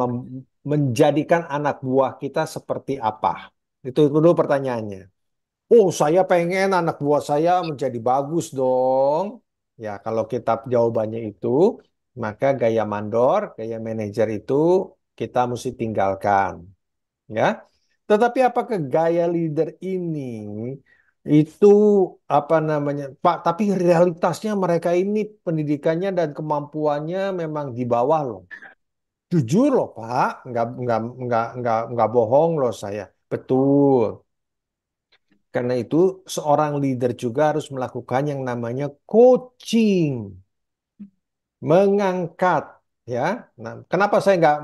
menjadikan anak buah kita seperti apa? Itu dulu pertanyaannya. Oh, saya pengen anak buah saya menjadi bagus dong. Ya, kalau kita jawabannya itu, maka gaya mandor, gaya manajer itu kita mesti tinggalkan. Ya, tetapi apakah gaya leader ini itu apa namanya, Pak? Tapi realitasnya mereka ini pendidikannya dan kemampuannya memang di bawah loh. Jujur loh, Pak, nggak bohong loh saya. Betul. Karena itu seorang leader juga harus melakukan yang namanya coaching, mengangkat, ya. Nah, kenapa saya nggak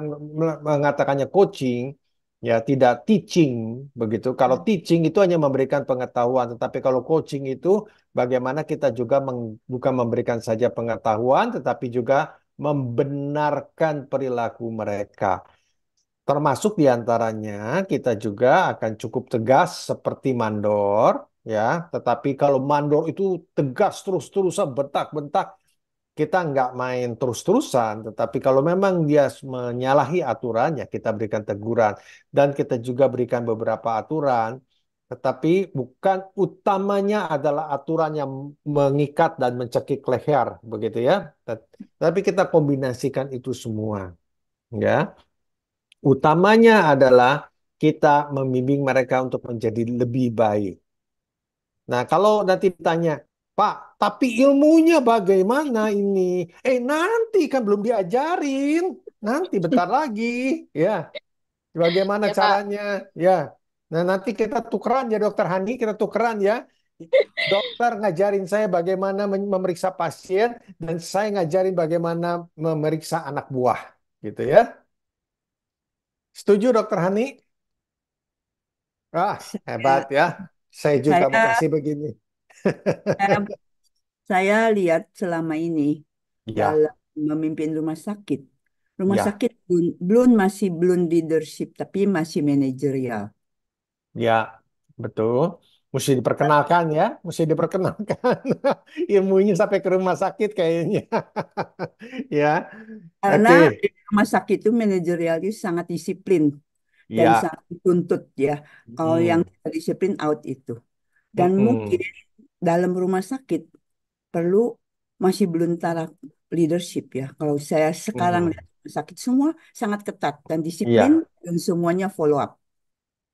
mengatakannya coaching, ya, tidak teaching begitu. Kalau teaching itu hanya memberikan pengetahuan, tetapi kalau coaching itu bagaimana kita juga bukan memberikan saja pengetahuan, tetapi juga membenarkan perilaku mereka. Termasuk diantaranya kita juga akan cukup tegas seperti mandor, ya. Tetapi kalau mandor itu tegas terus-terusan, bentak-bentak, kita nggak main terus-terusan. Tetapi kalau memang dia menyalahi aturan, ya kita berikan teguran. Dan kita juga berikan beberapa aturan. Tetapi bukan utamanya adalah aturan yang mengikat dan mencekik leher, begitu ya. Tapi kita kombinasikan itu semua, ya. Utamanya adalah kita membimbing mereka untuk menjadi lebih baik. Nah, kalau nanti ditanya, Pak, tapi ilmunya bagaimana ini? Nanti kan belum diajarin. Nanti bentar lagi, ya. Bagaimana
Ya Kak.
caranya? Ya. Nah, nanti kita tukeran ya, Dokter Hani, kita tukeran ya. Dokter ngajarin saya bagaimana memeriksa pasien dan saya ngajarin bagaimana memeriksa anak buah, gitu ya. Setuju, Dokter Hani? Hebat
Saya,
ya. Saya juga mau
saya,
kasih begini.
saya, saya lihat selama ini
Ya,
dalam memimpin rumah sakit. Rumah
ya,
sakit belum leadership, tapi masih manajerial.
ya, betul. Mesti diperkenalkan ya, mesti diperkenalkan. Ilmunya sampai ke rumah sakit kayaknya. Ya,
Karena
oke.
di rumah sakit itu manajerial itu sangat disiplin dan
Ya,
sangat dituntut ya. Kalau yang
mm,
tidak disiplin out itu. Dan mungkin
mm,
dalam rumah sakit perlu masih belum taraf leadership ya. Kalau saya sekarang
mm.
lihat rumah sakit semua sangat ketat dan disiplin
Iya,
dan semuanya follow up.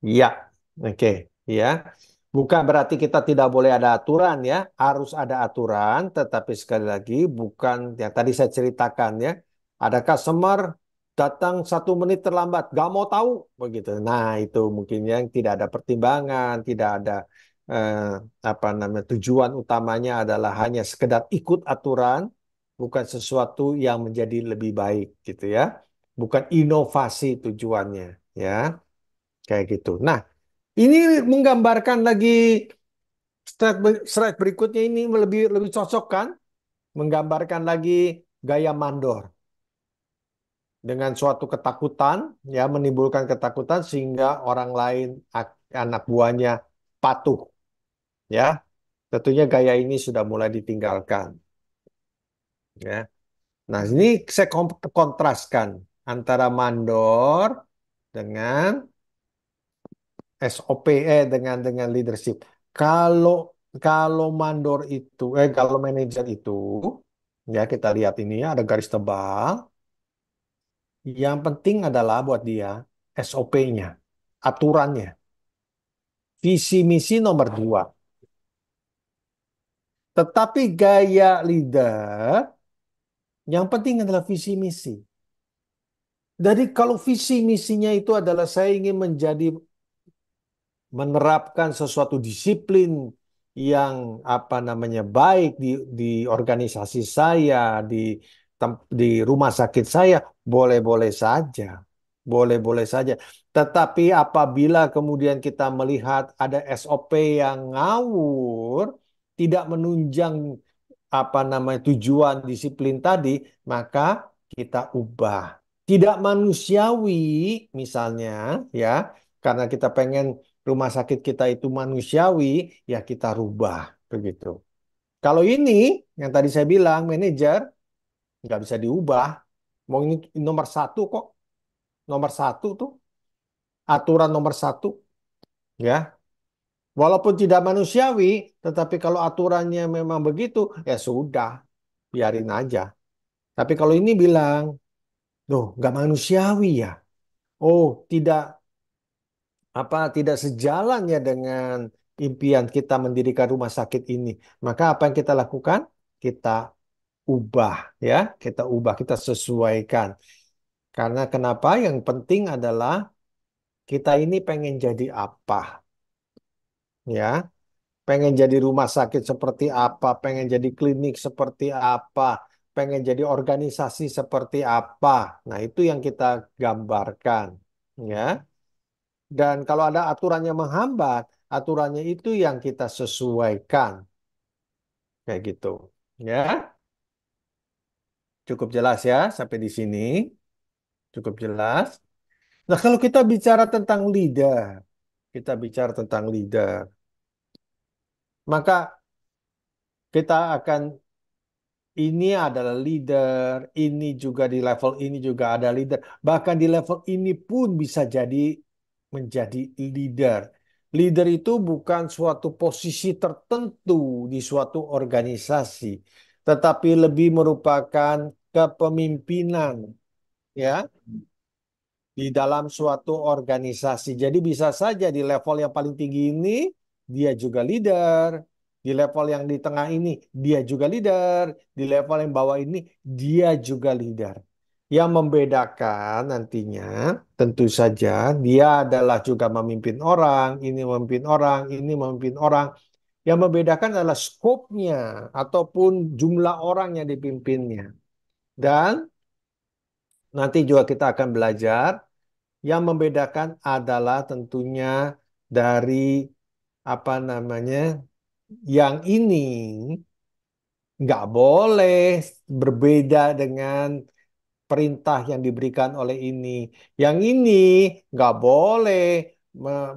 iya, oke, ya. Bukan berarti kita tidak boleh ada aturan ya, harus ada aturan, tetapi sekali lagi bukan yang tadi saya ceritakan ya. Ada customer datang 1 menit terlambat, gak mau tahu begitu. Nah itu mungkin yang tidak ada pertimbangan, tidak ada eh, apa namanya tujuan utamanya adalah hanya sekedar ikut aturan, bukan sesuatu yang menjadi lebih baik gitu ya, bukan inovasi tujuannya ya, kayak gitu. Nah ini menggambarkan lagi slide berikutnya ini lebih lebih cocok kan? Menggambarkan lagi gaya mandor dengan suatu ketakutan, ya menimbulkan ketakutan sehingga orang lain anak buahnya patuh, ya. Tentunya gaya ini sudah mulai ditinggalkan, ya. Nah, ini saya kontraskan antara mandor dengan SOP dengan leadership. Kalau kalau mandor itu kalau manajer itu ya kita lihat ini ya, ada garis tebal. Yang penting adalah buat dia SOP-nya, aturannya, visi misi nomor 2. Tetapi gaya leader yang penting adalah visi misi. Jadi kalau visi misinya itu adalah saya ingin menerapkan sesuatu disiplin yang apa namanya baik di organisasi saya, di rumah sakit saya, boleh-boleh saja. Boleh-boleh saja. Tetapi apabila kemudian kita melihat ada SOP yang ngawur, tidak menunjang apa namanya tujuan disiplin tadi, maka kita ubah. Tidak manusiawi misalnya ya, karena kita pengen rumah sakit kita itu manusiawi, ya kita rubah begitu. Kalau ini yang tadi saya bilang manajer nggak bisa diubah. Mau ini nomor 1 kok, nomor 1 tuh aturan nomor 1 ya. Walaupun tidak manusiawi, tetapi kalau aturannya memang begitu, ya sudah, biarin aja. Tapi kalau ini bilang, loh, nggak manusiawi ya. Oh, tidak sejalan ya dengan impian kita mendirikan rumah sakit ini. Maka apa yang kita lakukan? Kita ubah ya, kita sesuaikan. Karena kenapa? Yang penting adalah kita ini pengen jadi apa, ya? Pengen jadi rumah sakit seperti apa, pengen jadi klinik seperti apa, pengen jadi organisasi seperti apa. Nah, itu yang kita gambarkan, ya. Dan kalau ada aturan yang menghambat, aturannya itu yang kita sesuaikan. Kayak gitu. Ya, cukup jelas ya sampai di sini. Cukup jelas. Nah, kalau kita bicara tentang leader, kita bicara tentang leader. maka kita akan ini adalah leader, ini juga di level ini juga ada leader. Bahkan di level ini pun bisa jadi menjadi leader. Leader itu bukan suatu posisi tertentu di suatu organisasi, tetapi lebih merupakan kepemimpinan, ya, di dalam suatu organisasi. Jadi bisa saja di level yang paling tinggi ini dia juga leader, di level yang di tengah ini dia juga leader, di level yang bawah ini dia juga leader. Yang membedakan nantinya tentu saja dia adalah juga memimpin orang, ini memimpin orang, ini memimpin orang. Yang membedakan adalah skopnya ataupun jumlah orang yang dipimpinnya. Dan nanti juga kita akan belajar yang membedakan adalah tentunya dari apa namanya, yang ini nggak boleh berbeda dengan perintah yang diberikan oleh ini. Yang ini nggak boleh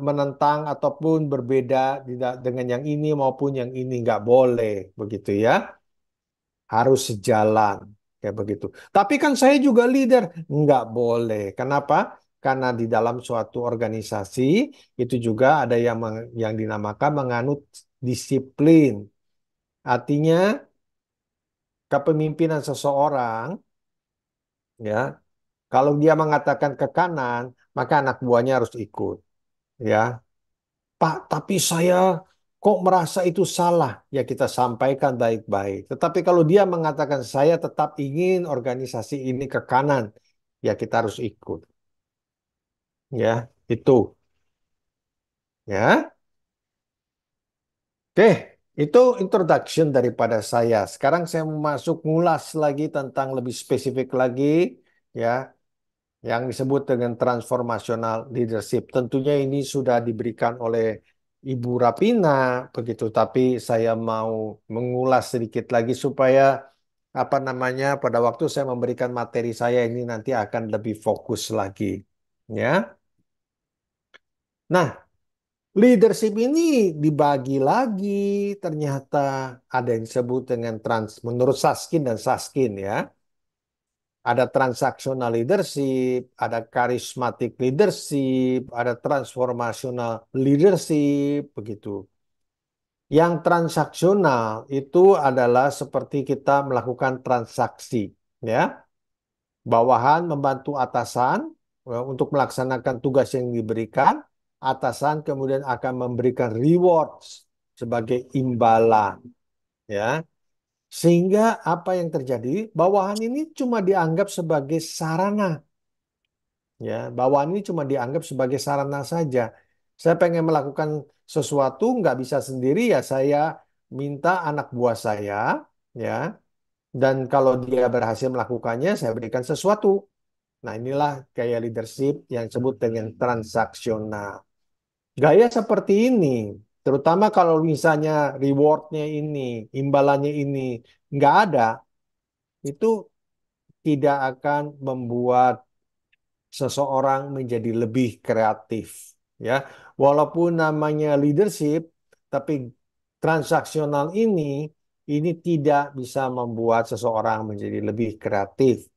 menentang ataupun berbeda dengan yang ini maupun yang ini nggak boleh begitu ya. Harus sejalan kayak begitu. Tapi kan saya juga leader, nggak boleh. Kenapa? Karena di dalam suatu organisasi itu juga ada yang dinamakan menganut disiplin. Artinya kepemimpinan seseorang, ya, kalau dia mengatakan ke kanan, maka anak buahnya harus ikut, ya. Pak, tapi saya kok merasa itu salah. Ya kita sampaikan baik-baik. Tetapi kalau dia mengatakan saya tetap ingin organisasi ini ke kanan, ya kita harus ikut. Ya, itu. Ya. Oke, itu introduction daripada saya. Sekarang saya mau masuk ngulas lagi tentang lebih spesifik lagi, ya, yang disebut dengan transformational leadership. Tentunya ini sudah diberikan oleh Ibu Rapina, begitu. Tapi saya mau mengulas sedikit lagi supaya apa namanya pada waktu saya memberikan materi saya ini nanti akan lebih fokus lagi, ya. Nah, leadership ini dibagi lagi. Ternyata ada yang disebut dengan menurut Saskin dan Saskin, ya. Ada transactional leadership, ada charismatic leadership, ada transformational leadership, begitu. Yang transaksional itu adalah seperti kita melakukan transaksi, ya. Bawahan membantu atasan untuk melaksanakan tugas yang diberikan, atasan kemudian akan memberikan rewards sebagai imbalan, ya. Sehingga apa yang terjadi? Bawahan ini cuma dianggap sebagai sarana. Ya, bawahan ini cuma dianggap sebagai sarana saja. Saya pengen melakukan sesuatu, nggak bisa sendiri, ya saya minta anak buah saya, ya. Dan kalau dia berhasil melakukannya, saya berikan sesuatu. Nah, inilah gaya leadership yang disebut dengan transaksional. Gaya seperti ini, terutama kalau misalnya rewardnya ini, imbalannya ini nggak ada, itu tidak akan membuat seseorang menjadi lebih kreatif, ya. Walaupun namanya leadership, tapi transaksional ini tidak bisa membuat seseorang menjadi lebih kreatif,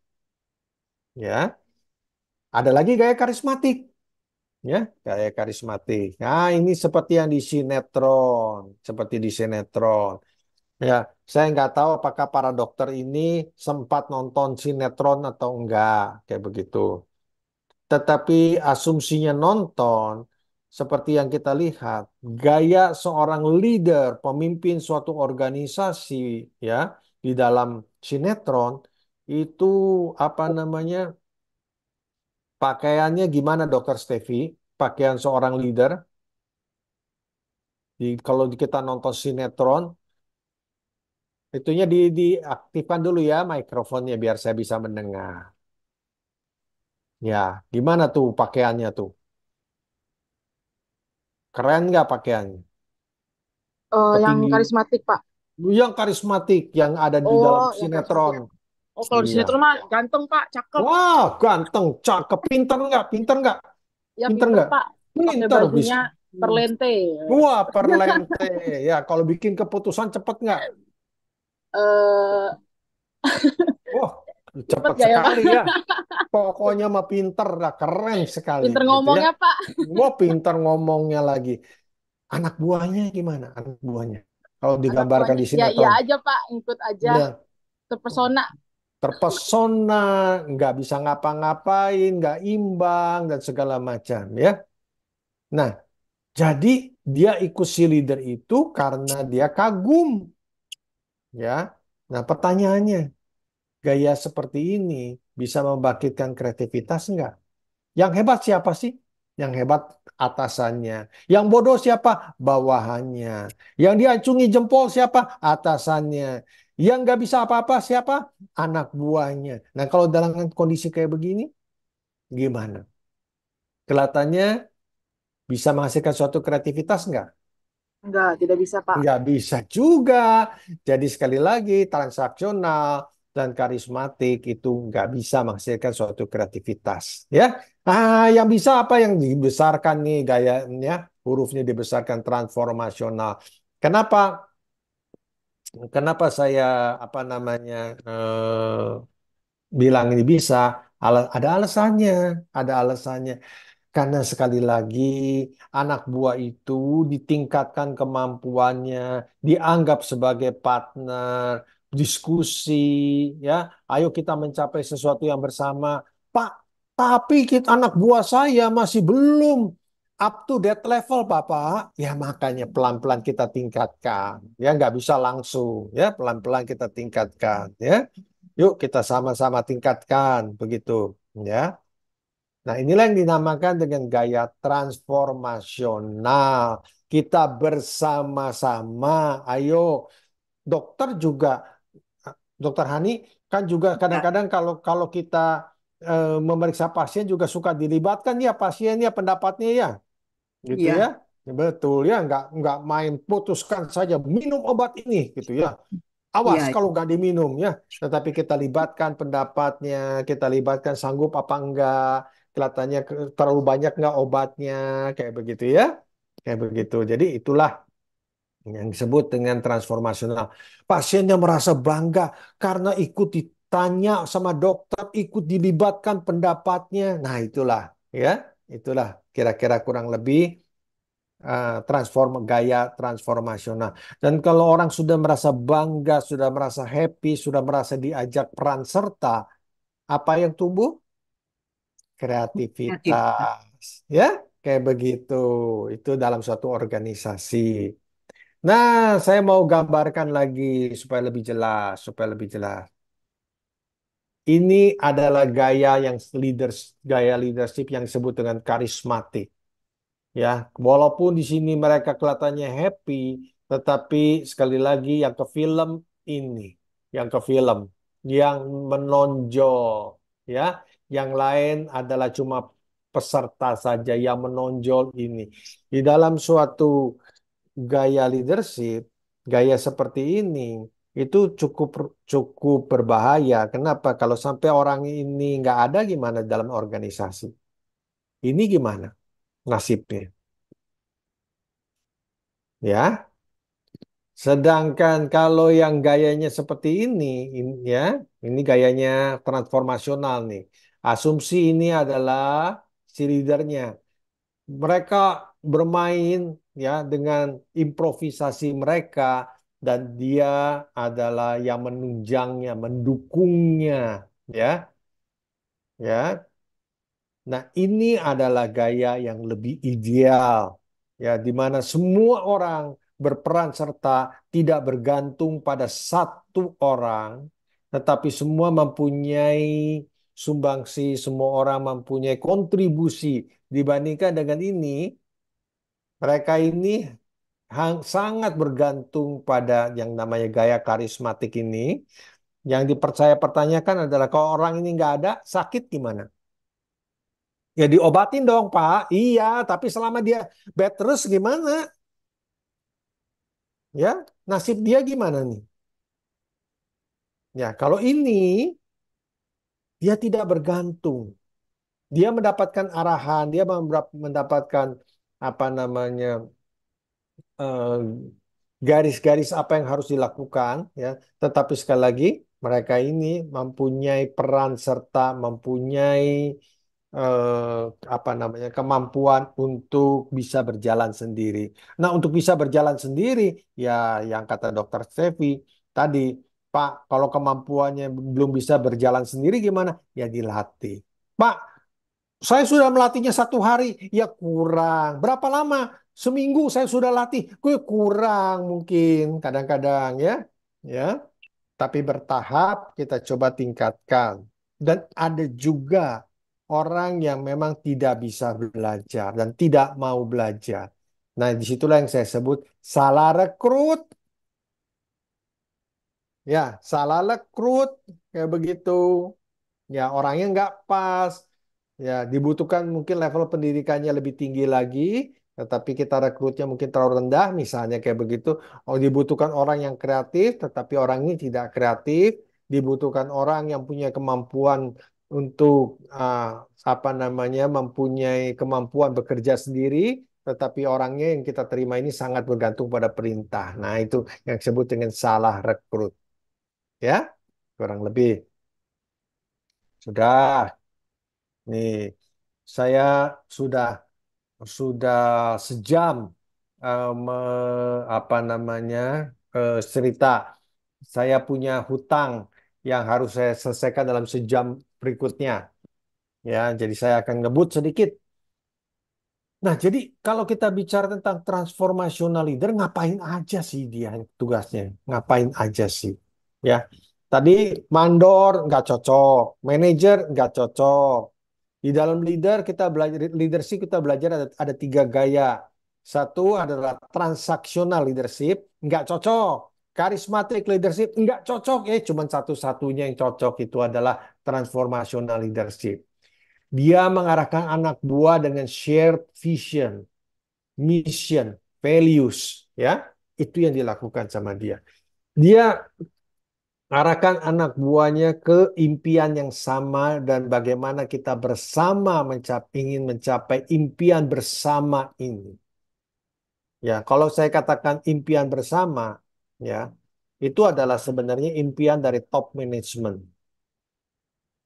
ya. Ada lagi gaya karismatik, ya, gaya karismatik. Nah, ini seperti yang di sinetron, seperti di sinetron. Ya, saya nggak tahu apakah para dokter ini sempat nonton sinetron atau enggak, kayak begitu. Tetapi asumsinya nonton, seperti yang kita lihat, gaya seorang leader, pemimpin suatu organisasi, ya, di dalam sinetron, itu apa namanya, pakaiannya gimana, Dokter Stevi? Pakaian seorang leader, kalau kita nonton sinetron, itunya diaktifkan dulu ya mikrofonnya biar saya bisa mendengar. Ya, gimana tuh pakaiannya tuh? Keren nggak pakaiannya?
Yang
Setinggi
karismatik, Pak.
yang karismatik yang ada di dalam
Oh, yang karismatik.
sinetron.
Oh, kalau di
Iya.
sinetron mah ganteng, Pak, cakep.
Wah, ganteng, cakep, pinter nggak? Pinter nggak?
Ya
Pinter
pinter,
nggak?
Pak. Pakai
Pinter bisa.
bajunya. Perlente.
Wah, perlente. Ya, kalau bikin keputusan cepet nggak?
Eh,
Wah,
cepet
cepet
gak ya Pak?
sekali ya. Pokoknya mah pinter, dah keren sekali
Pinter
gitu ya.
ngomongnya Pak.
Wah, pinter ngomongnya lagi. Anak buahnya gimana? Anak buahnya. Kalau
Anak
digambarkan
buahnya
di
ya iya
sinetron,
aja Pak, ikut aja,
ya
terpesona.
terpesona, nggak bisa ngapa-ngapain, nggak imbang dan segala macam ya. Nah, jadi dia ikut si leader itu karena dia kagum ya. Nah, pertanyaannya, gaya seperti ini bisa membangkitkan kreativitas nggak? Yang hebat siapa sih? Yang hebat atasannya. Yang bodoh siapa? Bawahannya. Yang diacungi jempol siapa? Atasannya. Yang nggak bisa apa-apa siapa? Anak buahnya. Nah, kalau dalam kondisi kayak begini, gimana? Kelihatannya bisa menghasilkan suatu kreativitas nggak?
Enggak, tidak bisa Pak.
Nggak bisa juga. Jadi sekali lagi, transaksional dan karismatik itu nggak bisa menghasilkan suatu kreativitas. Ya, yang bisa apa yang dibesarkan nih gayanya, hurufnya dibesarkan transformasional. Kenapa? Kenapa saya apa namanya bilang ini bisa? Ada alasannya, ada alasannya. Karena sekali lagi anak buah itu ditingkatkan kemampuannya, dianggap sebagai partner, diskusi, ya. Ayo kita mencapai sesuatu yang bersama. Pak, tapi anak buah saya masih belum up to that level, Bapak. Ya makanya pelan-pelan kita tingkatkan. Ya nggak bisa langsung, ya pelan-pelan kita tingkatkan, ya. Yuk kita sama-sama tingkatkan, begitu, ya. Nah, inilah yang dinamakan dengan gaya transformasional. Kita bersama-sama, ayo. Dokter juga, Dokter Hani kan juga
Ya,
kadang-kadang kalau kalau kita memeriksa pasien juga suka dilibatkan ya pasiennya pendapatnya ya, gitu ya.
iya,
Ya, betul ya, nggak main putuskan saja minum obat ini, gitu ya. Awas
iya,
kalau nggak diminum ya. Tetapi kita libatkan pendapatnya, kita libatkan sanggup apa enggak, kelihatannya terlalu banyak nggak obatnya, kayak begitu ya. Kayak begitu. Jadi itulah yang disebut dengan transformasional. Pasiennya merasa bangga karena ikut ditanya sama dokter, ikut dilibatkan pendapatnya. Nah, itulah ya. Itulah kira-kira kurang lebih gaya transformasional. Dan kalau orang sudah merasa bangga, sudah merasa happy, sudah merasa diajak peran serta, apa yang tumbuh?
kreatif.
Kreativitas. Ya, kayak begitu. Itu dalam suatu organisasi. Nah, saya mau gambarkan lagi supaya lebih jelas, supaya lebih jelas. Ini adalah gaya leadership yang disebut dengan karismatik. Ya, walaupun di sini mereka kelihatannya happy, tetapi sekali lagi yang ke film ini, yang ke film, yang menonjol, ya, yang lain adalah cuma peserta saja yang menonjol ini. Di dalam suatu gaya leadership, gaya seperti ini itu cukup cukup berbahaya. Kenapa? Kalau sampai orang ini nggak ada gimana dalam organisasi? Ini gimana nasibnya? Ya. Sedangkan kalau yang gayanya seperti ya, ini gayanya transformasional nih. Asumsi ini adalah si leadernya. Mereka bermain ya dengan improvisasi mereka dan dia adalah yang menunjangnya, mendukungnya, ya, ya. Nah, ini adalah gaya yang lebih ideal, ya, di mana semua orang berperan serta tidak bergantung pada satu orang, tetapi semua mempunyai sumbangsi, semua orang mempunyai kontribusi. Dibandingkan dengan ini, mereka ini sangat bergantung pada yang namanya gaya karismatik ini. Yang dipercaya pertanyakan adalah kalau orang ini nggak ada, sakit gimana? Ya diobatin dong, Pak. Iya, tapi selama dia bed terus gimana? Ya, nasib dia gimana nih? Ya, kalau ini dia tidak bergantung. Dia mendapatkan arahan, dia mendapatkan apa namanya eh, garis-garis apa yang harus dilakukan ya. Tetapi sekali lagi mereka ini mempunyai peran serta mempunyai eh, apa namanya kemampuan untuk bisa berjalan sendiri. Nah, untuk bisa berjalan sendiri ya yang kata Dokter Stevi tadi, Pak, kalau kemampuannya belum bisa berjalan sendiri gimana? Ya dilatih. Pak, saya sudah melatihnya 1 hari, ya kurang. Berapa lama? Seminggu saya sudah latih, gue kurang mungkin kadang-kadang ya, ya. Tapi bertahap kita coba tingkatkan. Dan ada juga orang yang memang tidak bisa belajar dan tidak mau belajar. Nah, disitulah yang saya sebut salah rekrut, ya, salah rekrut kayak begitu. Ya, orangnya nggak pas. Ya, dibutuhkan mungkin level pendidikannya lebih tinggi lagi, tetapi kita rekrutnya mungkin terlalu rendah, misalnya kayak begitu. Oh, dibutuhkan orang yang kreatif, tetapi orang ini tidak kreatif. Dibutuhkan orang yang punya kemampuan untuk apa namanya, mempunyai kemampuan bekerja sendiri, tetapi orangnya yang kita terima ini sangat bergantung pada perintah. Nah, itu yang disebut dengan salah rekrut. Ya, kurang lebih. Sudah. Nih, saya sudah sudah sejam apa namanya cerita. Saya punya hutang yang harus saya selesaikan dalam sejam berikutnya. Ya, jadi saya akan ngebut sedikit. Nah, jadi kalau kita bicara tentang transformational leader, ngapain aja sih dia tugasnya? Ngapain aja sih? Ya, tadi mandor nggak cocok, manajer nggak cocok. Di dalam kita belajar leadership kita belajar ada 3 gaya. Satu adalah transaksional leadership, nggak cocok. Charismatic leadership, nggak cocok. Cuman satu-satunya yang cocok itu adalah transformational leadership. Dia mengarahkan anak buah dengan shared vision, mission, values, ya. Itu yang dilakukan sama dia. Dia arahkan anak buahnya ke impian yang sama dan bagaimana kita bersama ingin mencapai impian bersama ini. Ya, kalau saya katakan impian bersama, ya, itu adalah sebenarnya impian dari top management,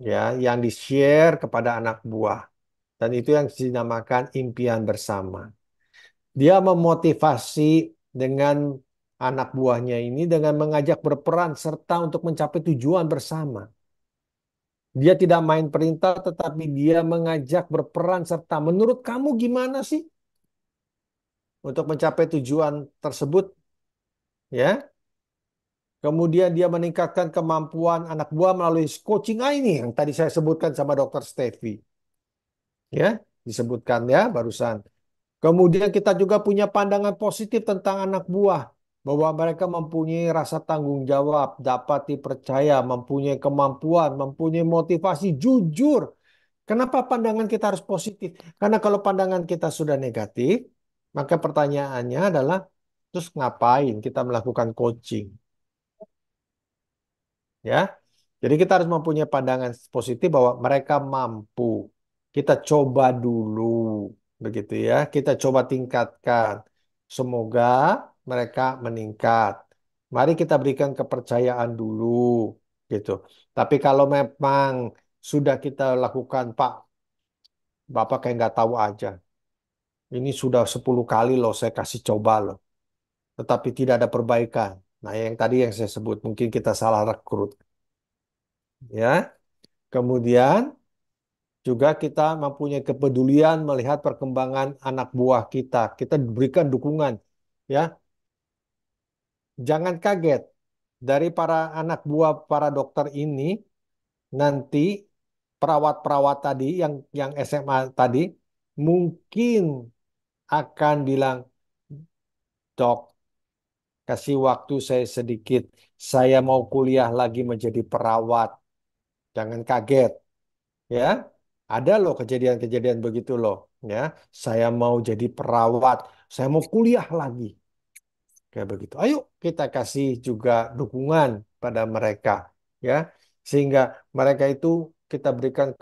ya, yang di-share kepada anak buah. Dan itu yang dinamakan impian bersama. Dia memotivasi dengan anak buahnya ini dengan mengajak berperan serta untuk mencapai tujuan bersama. Dia tidak main perintah, tetapi dia mengajak berperan serta. Menurut kamu gimana sih untuk mencapai tujuan tersebut? Ya, kemudian dia meningkatkan kemampuan anak buah melalui coaching ini yang tadi saya sebutkan sama Dokter Stevi. Ya, disebutkan ya barusan. Kemudian kita juga punya pandangan positif tentang anak buah. Bahwa mereka mempunyai rasa tanggung jawab, dapat dipercaya, mempunyai kemampuan, mempunyai motivasi, jujur. Kenapa pandangan kita harus positif? Karena kalau pandangan kita sudah negatif, maka pertanyaannya adalah, terus ngapain kita melakukan coaching? Ya, jadi kita harus mempunyai pandangan positif bahwa mereka mampu. Kita coba dulu, begitu ya. Kita coba tingkatkan. Semoga mereka meningkat. Mari kita berikan kepercayaan dulu, gitu. Tapi kalau memang sudah kita lakukan, Pak, Bapak kayak nggak tahu aja. Ini sudah 10 kali loh saya kasih coba loh. Tetapi tidak ada perbaikan. Nah, yang tadi yang saya sebut, mungkin kita salah rekrut. Ya, kemudian juga kita mempunyai kepedulian melihat perkembangan anak buah kita. Kita berikan dukungan, ya. Jangan kaget dari para anak buah para dokter ini nanti perawat-perawat tadi yang SMA tadi mungkin akan bilang, "Dok, kasih waktu saya sedikit. Saya mau kuliah lagi menjadi perawat." Jangan kaget, ya. Ada loh kejadian-kejadian begitu loh, ya. Saya mau jadi perawat, saya mau kuliah lagi, kayak begitu. Ayo kita kasih juga dukungan pada mereka, ya, sehingga mereka itu kita berikan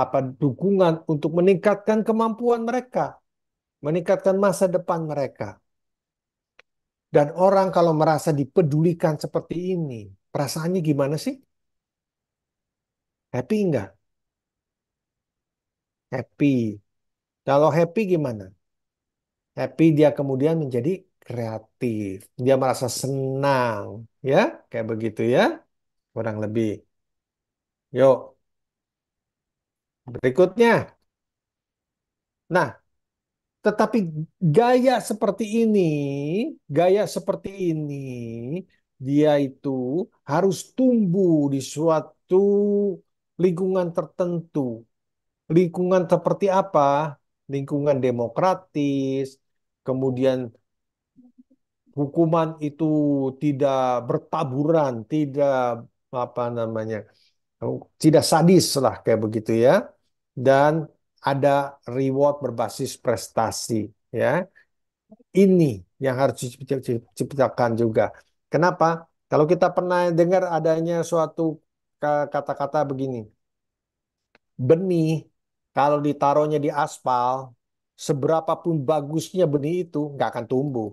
apa dukungan untuk meningkatkan kemampuan mereka. meningkatkan masa depan mereka. Dan orang kalau merasa dipedulikan seperti ini, perasaannya gimana sih? Happy enggak? Happy. Kalau happy gimana? Happy dia kemudian menjadi kreatif. Dia merasa senang. Ya, kayak begitu ya. Kurang lebih. Yuk, berikutnya. Nah, tetapi gaya seperti ini, gaya seperti ini, dia itu harus tumbuh di suatu lingkungan tertentu. Lingkungan seperti apa? Lingkungan demokratis, kemudian hukuman itu tidak bertaburan, tidak apa namanya, tidak sadis lah kayak begitu ya. Dan ada reward berbasis prestasi ya. Ini yang harus diciptakan juga. Kenapa? Kalau kita pernah dengar adanya suatu kata-kata begini, benih kalau ditaruhnya di aspal, seberapapun bagusnya benih itu nggak akan tumbuh.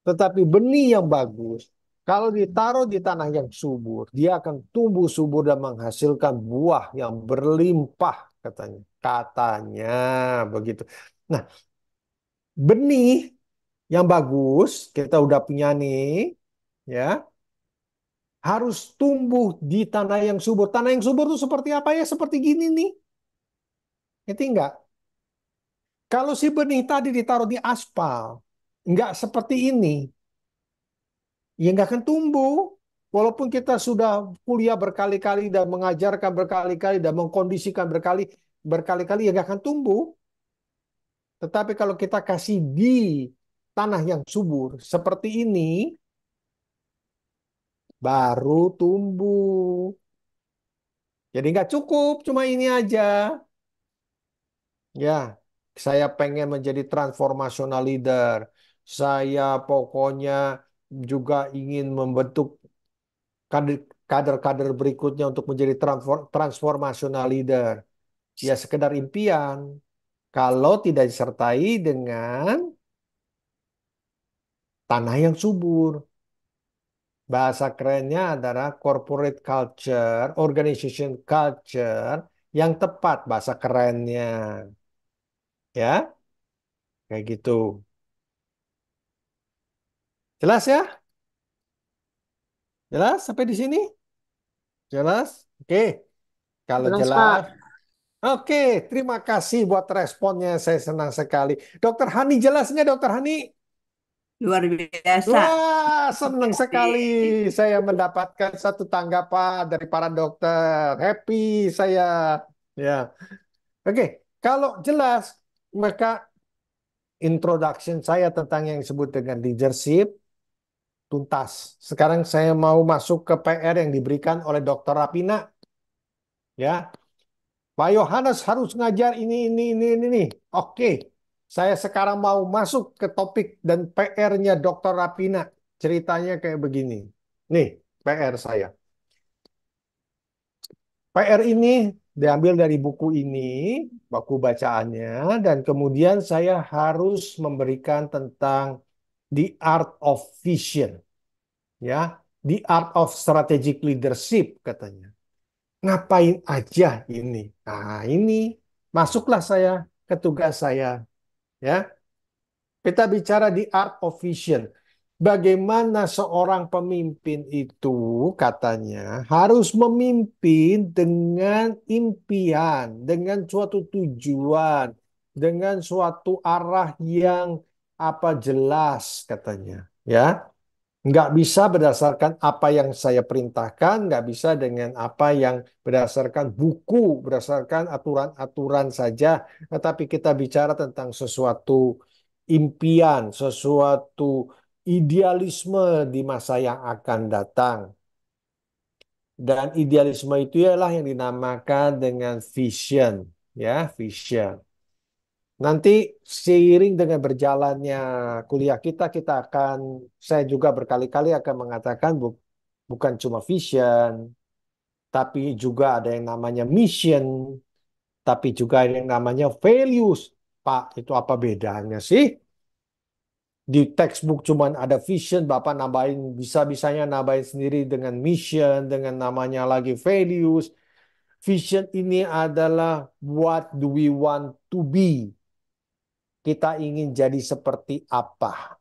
Tetapi benih yang bagus, kalau ditaruh di tanah yang subur, dia akan tumbuh subur dan menghasilkan buah yang berlimpah, katanya. Katanya begitu. Nah, benih yang bagus, kita udah punya nih, ya, harus tumbuh di tanah yang subur. Tanah yang subur itu seperti apa ya? Seperti gini nih. Ngerti nggak? Kalau si benih tadi ditaruh di aspal, nggak seperti ini, ya nggak akan tumbuh. Walaupun kita sudah kuliah berkali-kali dan mengajarkan berkali-kali dan mengkondisikan berkali-kali, ya nggak akan tumbuh. Tetapi kalau kita kasih di tanah yang subur seperti ini, baru tumbuh. Jadi nggak cukup, cuma ini aja. Ya, saya pengen menjadi transformational leader. Saya pokoknya juga ingin membentuk kader- kader-kader berikutnya untuk menjadi transformational leader. Ya sekedar impian. Kalau tidak disertai dengan tanah yang subur. Bahasa kerennya adalah corporate culture, organization culture yang tepat bahasa kerennya. Ya, kayak gitu. Jelas ya? Jelas sampai di sini? Jelas? Oke. Kalau
Jelas,
jelas,
Pak.
oke. Terima kasih buat responnya. Saya senang sekali. Dokter Hani, jelas nggak, Dokter Hani?
Luar biasa.
Wah, senang
Oke.
sekali saya mendapatkan satu tanggapan dari para dokter. Happy saya. Ya, oke. Kalau jelas, maka introduction saya tentang yang disebut dengan leadership tuntas. Sekarang saya mau masuk ke PR yang diberikan oleh Dokter Rapina. Ya, Pak Yohanes harus ngajar ini. Oke, saya sekarang mau masuk ke topik dan PR-nya Dokter Rapina. Ceritanya kayak begini. Nih, PR saya. PR ini diambil dari buku ini, buku bacaannya, dan kemudian saya harus memberikan tentang The Art of Vision, ya, The Art of Strategic Leadership katanya. Ngapain aja ini? Nah, ini masuklah saya ke tugas saya, ya. Kita bicara di art of vision. Bagaimana seorang pemimpin itu katanya harus memimpin dengan impian, dengan suatu tujuan, dengan suatu arah yang apa jelas katanya, ya. Nggak bisa berdasarkan apa yang saya perintahkan, nggak bisa dengan apa yang berdasarkan buku, berdasarkan aturan-aturan saja, tetapi kita bicara tentang sesuatu impian, sesuatu idealisme di masa yang akan datang. Dan idealisme itu ialah yang dinamakan dengan vision, ya, vision. Nanti seiring dengan berjalannya kuliah kita akan, saya juga berkali-kali akan mengatakan bukan cuma vision, tapi juga ada yang namanya mission, tapi juga ada yang namanya values. Pak, itu apa bedanya sih? Di textbook cuman ada vision, Bapak nambahin bisa-bisanya nambahin sendiri dengan mission, dengan namanya lagi values. Vision ini adalah what do we want to be? Kita ingin jadi seperti apa?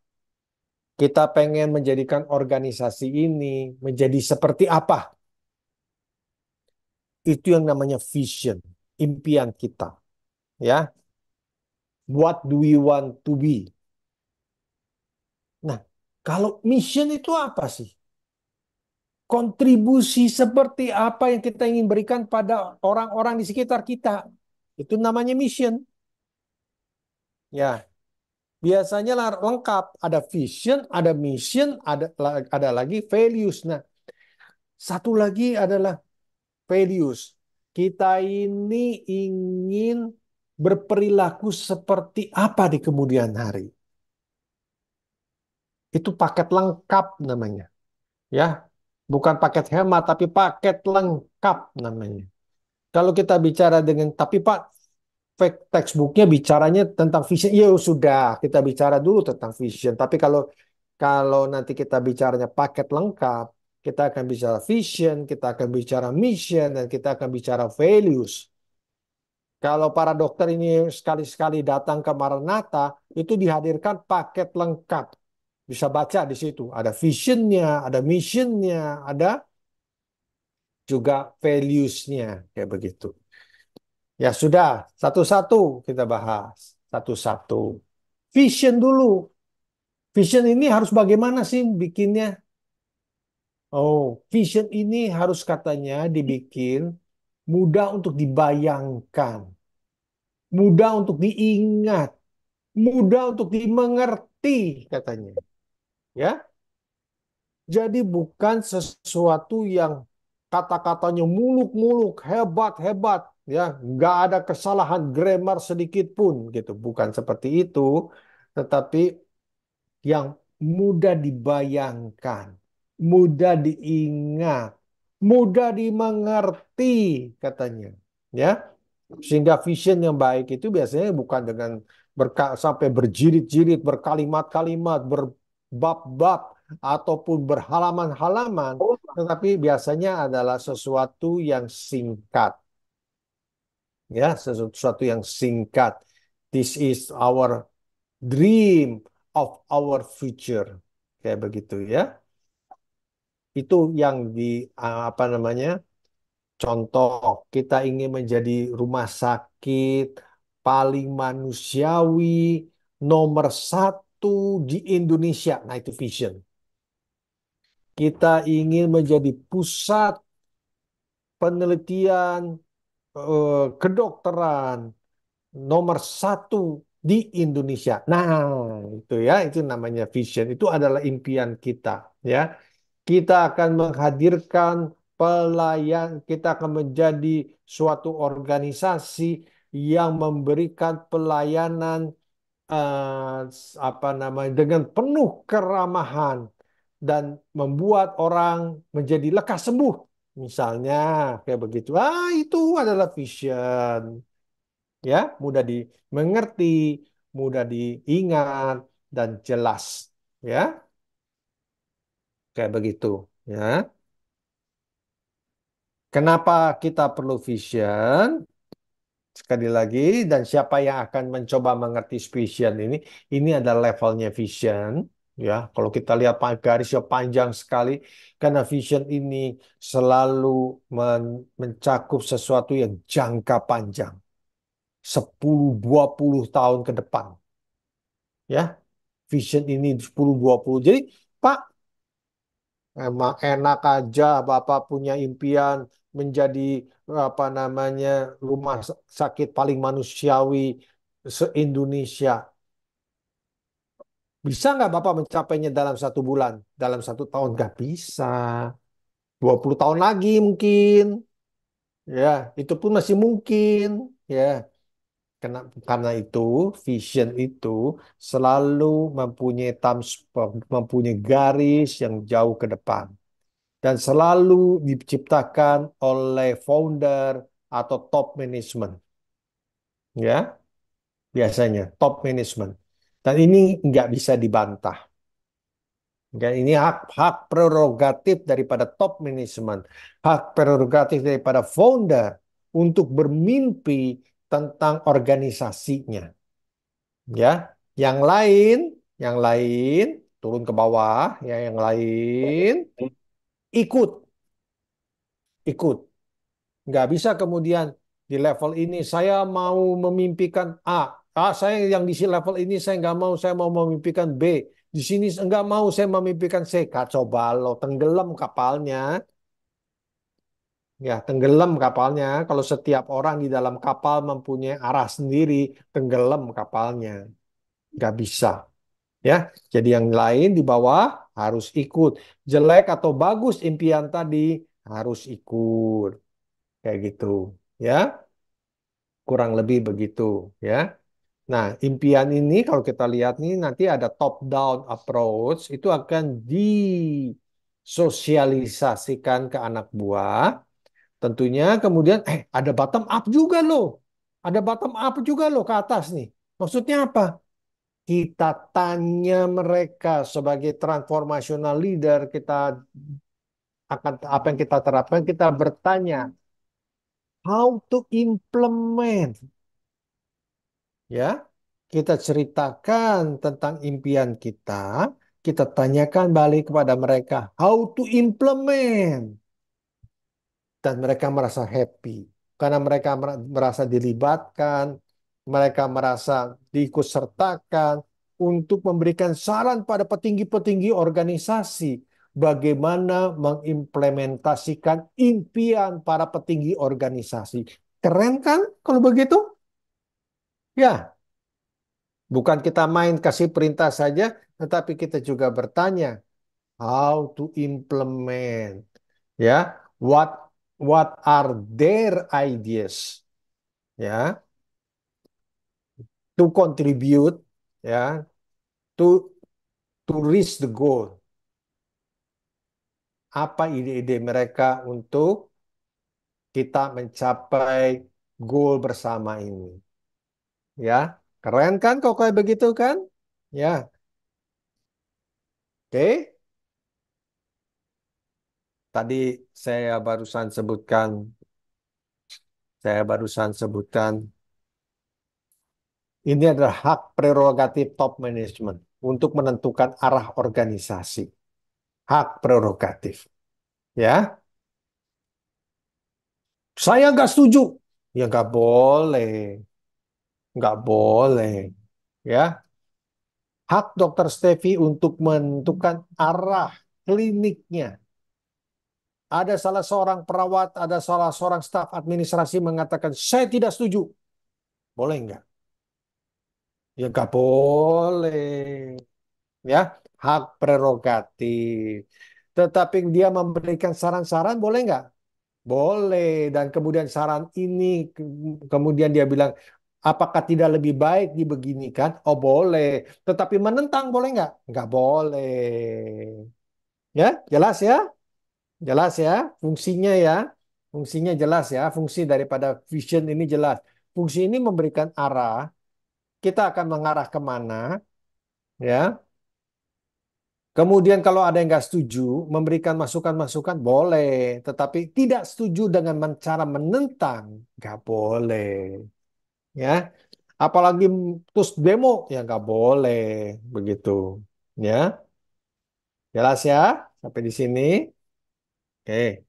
Kita pengen menjadikan organisasi ini menjadi seperti apa? Itu yang namanya vision, impian kita, ya. What do we want to be? Nah, kalau mission itu apa sih? Kontribusi seperti apa yang kita ingin berikan pada orang-orang di sekitar kita. Itu namanya mission. Ya, biasanya lengkap. Ada vision, ada mission, ada lagi values. Nah, satu lagi adalah values. Kita ini ingin berperilaku seperti apa di kemudian hari. Itu paket lengkap namanya. Ya, bukan paket hemat, tapi paket lengkap namanya. Kalau kita bicara dengan, tapi Pak, fake textbooknya bicaranya tentang vision. Ya sudah, kita bicara dulu tentang vision. Tapi kalau kalau nanti kita bicaranya paket lengkap, kita akan bicara vision, kita akan bicara mission, dan kita akan bicara values. Kalau para dokter ini sekali-sekali datang ke Maranatha, itu dihadirkan paket lengkap. Bisa baca di situ. Ada visionnya, ada missionnya, ada juga values-nya. Kayak begitu. Ya sudah, satu-satu kita bahas. Satu-satu. Vision dulu. Vision ini harus bagaimana sih bikinnya? Oh, vision ini harus katanya dibikin mudah untuk dibayangkan, mudah untuk diingat, mudah untuk dimengerti katanya. Ya, jadi bukan sesuatu yang kata-katanya muluk-muluk, hebat-hebat, ya, nggak ada kesalahan grammar sedikit pun gitu. Bukan seperti itu, tetapi yang mudah dibayangkan, mudah diingat, mudah dimengerti katanya. Ya, sehingga vision yang baik itu biasanya bukan dengan sampai berjilid-jilid, berkalimat-kalimat, berbab-bab ataupun berhalaman-halaman, tetapi biasanya adalah sesuatu yang singkat. Ya, sesuatu yang singkat. This is our dream of our future. Kayak begitu ya. Itu yang di apa namanya? Contoh, kita ingin menjadi rumah sakit paling manusiawi nomor satu di Indonesia. Nah, itu vision. Kita ingin menjadi pusat penelitian kedokteran nomor satu di Indonesia. Nah, itu ya, itu namanya vision. Itu adalah impian kita, ya. Kita akan menghadirkan pelayan, kita akan menjadi suatu organisasi yang memberikan pelayanan apa namanya dengan penuh keramahan dan membuat orang menjadi lekas sembuh. Misalnya kayak begitu. Ah, itu adalah vision. Ya, mudah dimengerti, mudah diingat dan jelas. Ya, kayak begitu. Ya. Kenapa kita perlu vision? Sekali lagi, dan siapa yang akan mencoba mengerti vision ini? Ini adalah levelnya vision. Ya, kalau kita lihat garisnya panjang sekali, karena vision ini selalu mencakup sesuatu yang jangka panjang, 10-20 tahun ke depan. Ya, vision ini 10-20. Jadi, Pak, emang enak aja Bapak punya impian menjadi apa namanya rumah sakit paling manusiawi se-Indonesia. Bisa nggak Bapak mencapainya dalam 1 bulan? Dalam 1 tahun? Nggak bisa. 20 tahun lagi mungkin. Ya, itu pun masih mungkin. Ya, karena itu vision itu selalu mempunyai garis yang jauh ke depan. Dan selalu diciptakan oleh founder atau top management. Ya, biasanya top management. Dan ini nggak bisa dibantah. Ya, ini hak prerogatif daripada top management, hak prerogatif daripada founder untuk bermimpi tentang organisasinya. Ya, yang lain, yang lain turun ke bawah, ya, yang lain ikut, ikut. Nggak bisa kemudian di level ini saya mau memimpikan A. Saya yang di level ini saya nggak mau, saya mau memimpikan B. Di sini nggak mau, saya memimpikan C. Kacau balau, tenggelam kapalnya. Ya, tenggelam kapalnya. Kalau setiap orang di dalam kapal mempunyai arah sendiri, tenggelam kapalnya. Nggak bisa. Ya, jadi yang lain di bawah harus ikut. Jelek atau bagus impian tadi harus ikut. Kayak gitu. Ya. Kurang lebih begitu, ya. Nah, impian ini kalau kita lihat nih nanti ada top down approach itu akan disosialisasikan ke anak buah. Tentunya kemudian ada bottom up juga loh. Ada bottom up juga loh ke atas nih. Maksudnya apa? Kita tanya mereka sebagai transformational leader, kita akan apa yang kita terapkan, kita bertanya how to implement. Ya, kita ceritakan tentang impian kita tanyakan balik kepada mereka how to implement, dan mereka merasa happy karena mereka merasa dilibatkan, mereka merasa diikutsertakan untuk memberikan saran pada petinggi-petinggi organisasi bagaimana mengimplementasikan impian para petinggi organisasi. Keren kan kalau begitu? Ya. Bukan kita main kasih perintah saja, tetapi kita juga bertanya how to implement. Ya, what what are their ideas? Ya, to contribute. Ya, to reach the goal. Apa ide-ide mereka untuk kita mencapai goal bersama ini? Ya, keren kan kok kayak begitu kan? Ya, oke. Tadi saya barusan sebutkan, saya barusan sebutkan ini adalah hak prerogatif top management untuk menentukan arah organisasi. Hak prerogatif. Ya, saya nggak setuju. Ya nggak boleh, nggak boleh. Ya, hak Dokter Stevi untuk menentukan arah kliniknya. Ada salah seorang perawat, ada salah seorang staf administrasi mengatakan saya tidak setuju. Boleh nggak? Ya nggak boleh. Ya, hak prerogatif. Tetapi dia memberikan saran-saran, boleh nggak? Boleh. Dan kemudian saran ini, kemudian dia bilang, apakah tidak lebih baik dibeginikan? Oh, boleh. Tetapi menentang boleh nggak? Nggak boleh. Ya, jelas ya? Jelas ya? Fungsinya ya? Fungsinya jelas ya? Fungsi daripada vision ini jelas. Fungsi ini memberikan arah, kita akan mengarah kemana, ya. Kemudian kalau ada yang nggak setuju, memberikan masukan-masukan boleh, tetapi tidak setuju dengan cara menentang, nggak boleh, ya. Apalagi terus demo, ya nggak boleh, begitu, ya. Jelas ya, sampai di sini. Oke,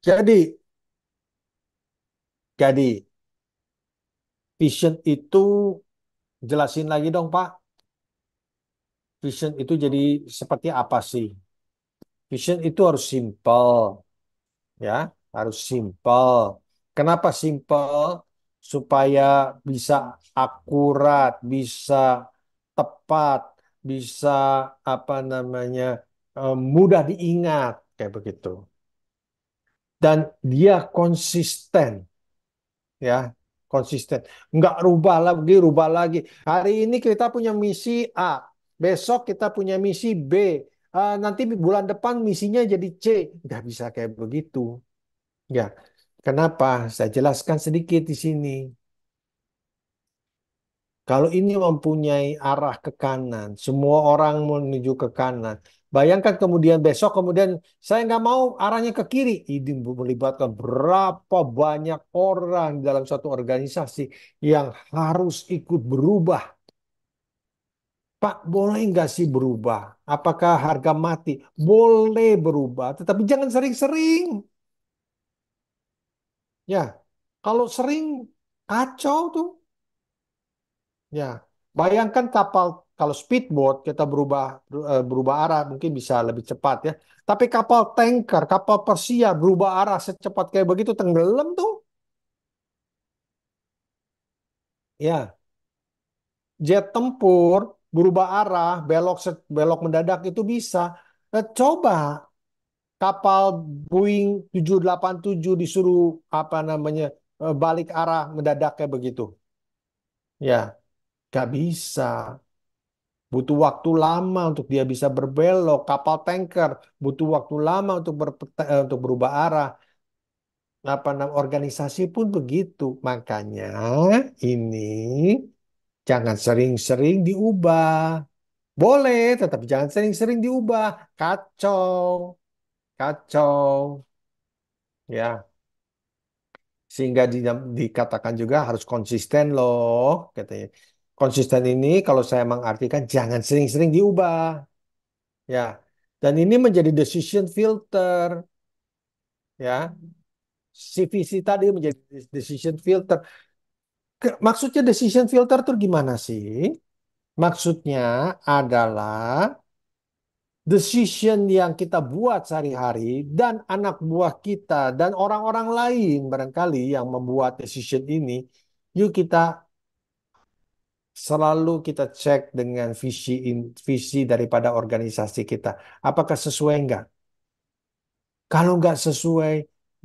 jadi, jadi vision itu jelasin lagi dong Pak. Vision itu jadi seperti apa sih? Vision itu harus simple. Ya, harus simple. Kenapa simple? Supaya bisa akurat, bisa tepat, bisa apa namanya mudah diingat kayak begitu. Dan dia konsisten, ya, konsisten. Nggak rubah lagi. Hari ini kita punya misi A, besok kita punya misi B. Nanti bulan depan misinya jadi C. Nggak bisa kayak begitu. Ya, Kenapa? Saya jelaskan sedikit di sini. Kalau ini mempunyai arah ke kanan, semua orang menuju ke kanan. Bayangkan kemudian besok kemudian saya nggak mau arahnya ke kiri. Ini melibatkan berapa banyak orang dalam satu organisasi yang harus ikut berubah. Pak, boleh nggak sih berubah? Apakah harga mati? Boleh berubah, tetapi jangan sering-sering. Ya, kalau sering kacau tuh. Ya, bayangkan kapal kalau speedboat kita berubah arah mungkin bisa lebih cepat ya. Tapi kapal tanker, kapal pesiar berubah arah secepat kayak begitu tenggelam tuh. Ya, jet tempur berubah arah, belok mendadak itu bisa. Coba kapal Boeing 787 disuruh apa namanya balik arah mendadak kayak begitu. Ya, gak bisa. Butuh waktu lama untuk dia bisa berbelok. Kapal tanker butuh waktu lama untuk berubah arah. Apa namanya organisasi pun begitu. Makanya ini jangan sering-sering diubah. Boleh, tetapi jangan sering-sering diubah. Kacau, kacau. Ya, sehingga dikatakan juga harus konsisten loh, katanya. Konsisten ini kalau saya mengartikan jangan sering-sering diubah. Ya, dan ini menjadi decision filter, ya. CVC tadi menjadi decision filter. Maksudnya decision filter itu gimana sih? Maksudnya adalah decision yang kita buat sehari-hari dan anak buah kita dan orang-orang lain barangkali yang membuat decision ini, yuk kita selalu kita cek dengan visi daripada organisasi kita. Apakah sesuai enggak? Kalau nggak sesuai,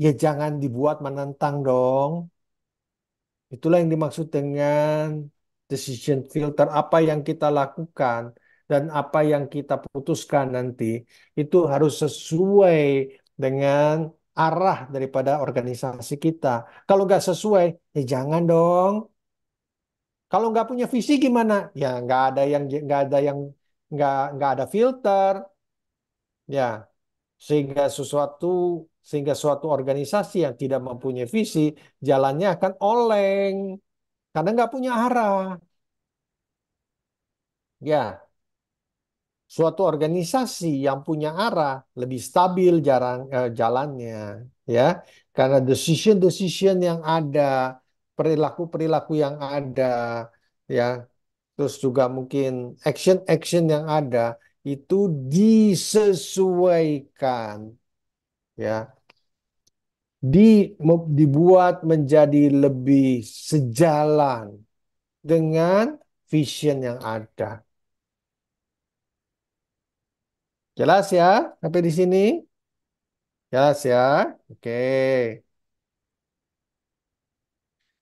ya jangan dibuat menentang dong. Itulah yang dimaksud dengan decision filter. Apa yang kita lakukan dan apa yang kita putuskan nanti itu harus sesuai dengan arah daripada organisasi kita. Kalau nggak sesuai, ya jangan dong. Kalau nggak punya visi gimana? Ya nggak ada filter. Ya, sehingga sehingga suatu organisasi yang tidak mempunyai visi jalannya akan oleng karena nggak punya arah. Ya, suatu organisasi yang punya arah lebih stabil jalannya, ya, karena decision-decision yang ada, perilaku-perilaku yang ada, ya, terus juga mungkin action-action yang ada itu disesuaikan, ya. Dibuat menjadi lebih sejalan dengan vision yang ada. Jelas ya sampai di sini? Jelas ya? Oke.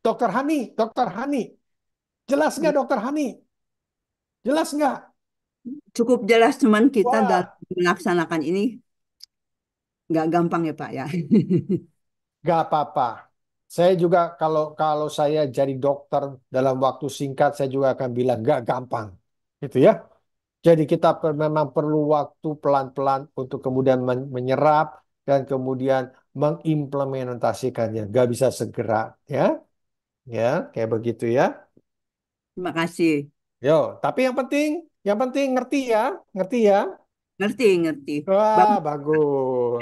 Dokter Hani, jelas nggak Dokter Hani? Jelas nggak?
Cukup jelas, cuman kita dalam
Wah,
melaksanakan ini nggak gampang ya Pak ya.
nggak apa-apa. Saya juga kalau kalau saya jadi dokter dalam waktu singkat, saya juga akan bilang nggak gampang, gitu ya. Jadi kita memang perlu waktu pelan-pelan untuk kemudian menyerap dan kemudian mengimplementasikannya. Gak bisa segera, ya, ya, kayak begitu ya.
Terima kasih.
Yo, tapi yang penting ngerti ya, ngerti ya.
Ngerti, ngerti.
Wah,
Bagus.
bagus.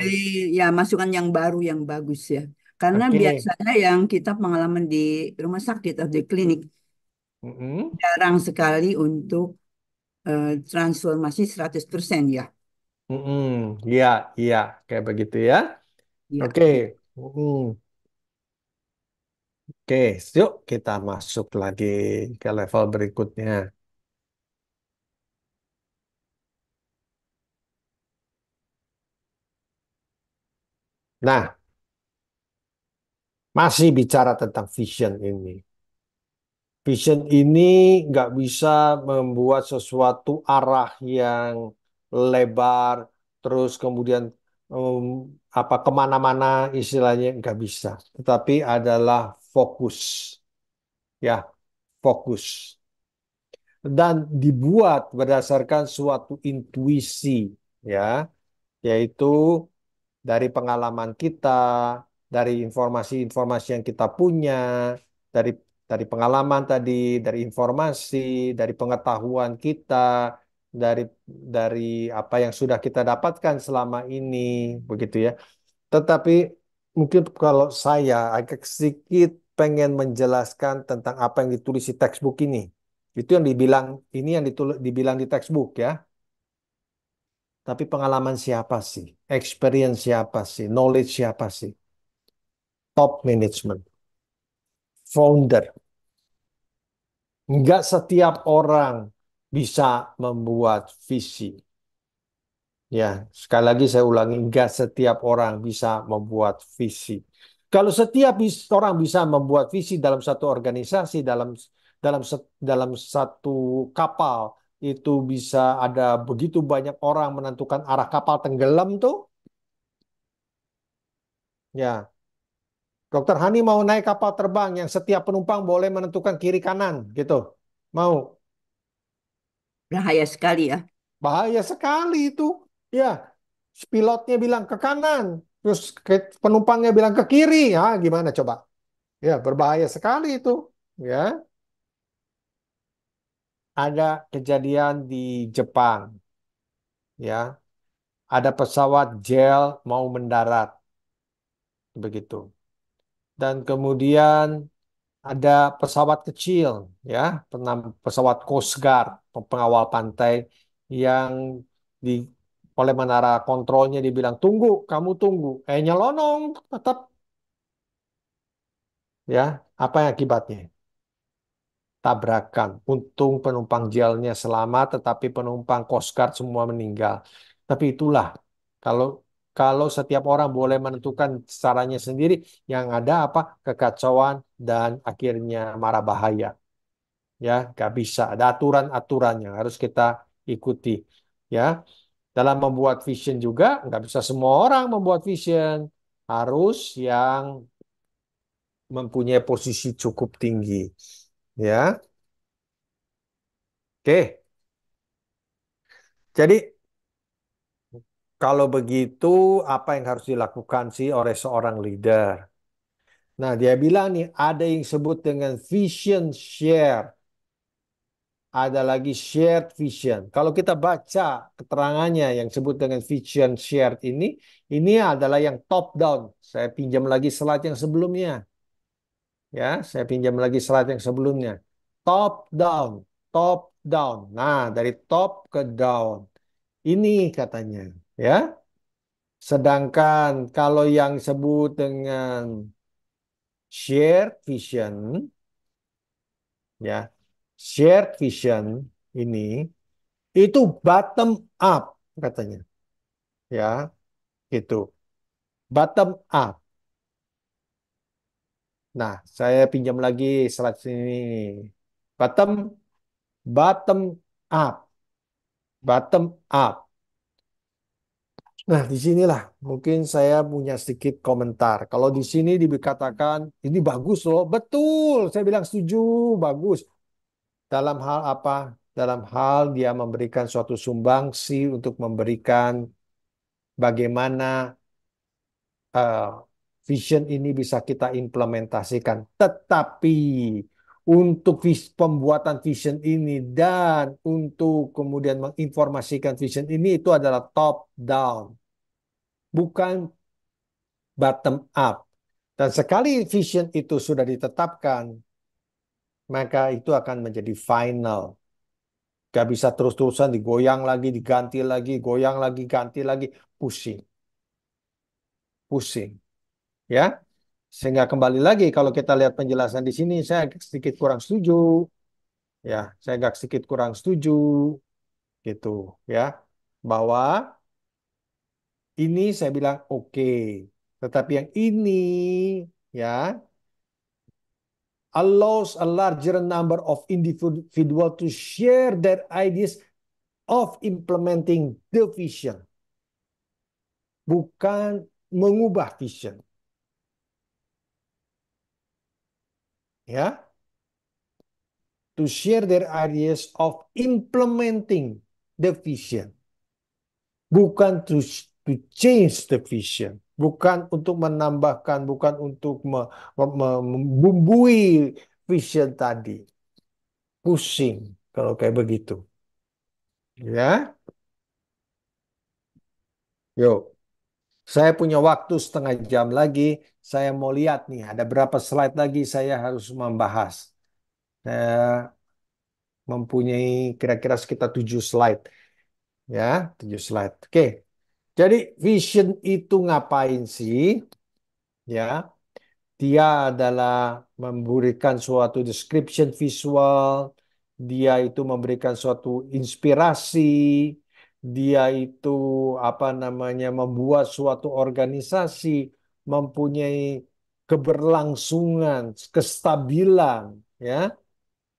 Ya, masukan yang baru yang bagus ya. Karena
Oke.
biasanya yang kita pengalaman di rumah sakit atau di klinik
Mm-mm.
jarang sekali untuk transformasi 100% ya.
Mm-mm. Iya, iya, kayak begitu ya.
Ya,
Oke.
gitu.
Mm-mm. Oke, yuk kita masuk lagi ke level berikutnya. Nah, masih bicara tentang vision ini. Vision ini nggak bisa membuat sesuatu arah yang lebar, terus kemudian um, apa kemana-mana istilahnya nggak bisa, tetapi adalah fokus, ya fokus dan dibuat berdasarkan suatu intuisi, ya, yaitu dari pengalaman kita, dari informasi-informasi yang kita punya, dari pengalaman tadi, dari informasi, dari pengetahuan kita, dari apa yang sudah kita dapatkan selama ini, begitu ya. Tetapi mungkin kalau saya agak sedikit pengen menjelaskan tentang apa yang ditulis di textbook ini. Itu yang dibilang, ini yang dibilang di textbook ya. Tapi pengalaman siapa sih? Experience siapa sih? Knowledge siapa sih? Top management, founder. Enggak setiap orang bisa membuat visi. Ya, sekali lagi saya ulangi, enggak setiap orang bisa membuat visi. Kalau setiap orang bisa membuat visi dalam satu organisasi, dalam satu kapal, itu bisa ada begitu banyak orang menentukan arah kapal tenggelam tuh. Ya, Dokter Hani mau naik kapal terbang yang setiap penumpang boleh menentukan kiri kanan gitu. Mau?
Bahaya sekali ya.
Bahaya sekali itu. Ya, pilotnya bilang ke kanan, terus penumpangnya bilang ke kiri. Ya, gimana coba? Ya, berbahaya sekali itu. Ya, ada kejadian di Jepang. Ya, ada pesawat JEL mau mendarat, begitu. Dan kemudian ada pesawat kecil, ya, pesawat Coast Guard, pengawal pantai yang di oleh menara kontrolnya dibilang tunggu, kamu tunggu, nyelonong tetap, ya, apa yang akibatnya? Tabrakan. Untung penumpang jelnya selamat, tetapi penumpang Coast Guard semua meninggal. Tapi itulah kalau kalau setiap orang boleh menentukan caranya sendiri, yang ada apa? Kekacauan dan akhirnya mara bahaya. Ya, nggak bisa. Ada aturan-aturan yang harus kita ikuti. Ya, dalam membuat vision juga nggak bisa semua orang membuat vision. Harus yang mempunyai posisi cukup tinggi. Ya, oke. Jadi kalau begitu, apa yang harus dilakukan sih oleh seorang leader? Nah, dia bilang nih, ada yang disebut dengan vision share. Ada lagi shared vision. Kalau kita baca keterangannya yang disebut dengan vision shared ini adalah yang top down. Saya pinjam lagi slide yang sebelumnya. Ya, saya pinjam lagi slide yang sebelumnya. Top down, top down. Nah, dari top ke down. Ini katanya, ya. Sedangkan kalau yang disebut dengan shared vision, ya, shared vision ini itu bottom up katanya, ya, itu bottom up. Nah, saya pinjam lagi slide sini. Bottom, bottom up, bottom up. Nah, disinilah mungkin saya punya sedikit komentar. Kalau di sini dikatakan ini bagus loh, betul. Saya bilang setuju, bagus. Dalam hal apa? Dalam hal dia memberikan suatu sumbangsi untuk memberikan bagaimana eh, vision ini bisa kita implementasikan. Tetapi untuk pembuatan vision ini dan untuk kemudian menginformasikan vision ini itu adalah top down, bukan bottom up. Dan sekali vision itu sudah ditetapkan, maka itu akan menjadi final. Gak bisa terus-terusan digoyang lagi, diganti lagi, goyang lagi, ganti lagi, pusing, pusing, ya. Sehingga kembali lagi kalau kita lihat penjelasan di sini, saya agak sedikit kurang setuju, ya. Saya agak sedikit kurang setuju, gitu, ya. Bahwa ini saya bilang oke, tetapi yang ini, ya, allows a larger number of individual to share their ideas of implementing the vision. bukan mengubah vision. Ya, to share their ideas of implementing the vision, bukan to change the vision, bukan untuk menambahkan, bukan untuk membumbui vision tadi. Pusing kalau kayak begitu. Ya, yuk. Saya punya waktu setengah jam lagi. Saya mau lihat nih, ada berapa slide lagi saya harus membahas. Saya mempunyai kira-kira sekitar 7 slide. Ya, 7 slide. Oke, jadi vision itu ngapain sih? Ya, dia adalah memberikan suatu description visual, dia itu memberikan suatu inspirasi, dia itu apa namanya membuat suatu organisasi mempunyai keberlangsungan, kestabilan, ya,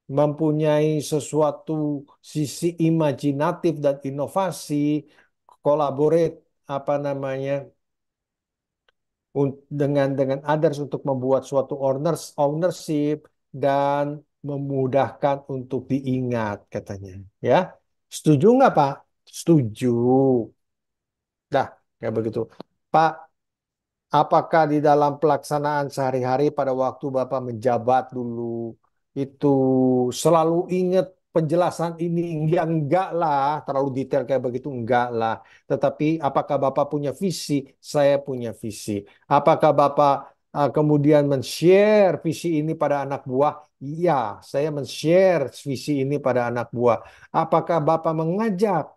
mempunyai sesuatu sisi imajinatif dan inovasi, collaborate apa namanya dengan others untuk membuat suatu ownership dan memudahkan untuk diingat katanya. Ya, setuju nggak Pak? Setuju. Dah, kayak begitu. Pak, apakah di dalam pelaksanaan sehari-hari pada waktu Bapak menjabat dulu itu selalu ingat penjelasan ini? Ya enggak lah, terlalu detail kayak begitu enggak lah. Tetapi apakah Bapak punya visi? Saya punya visi. Apakah Bapak kemudian men-share visi ini pada anak buah? Iya, saya men-share visi ini pada anak buah. Apakah Bapak mengajak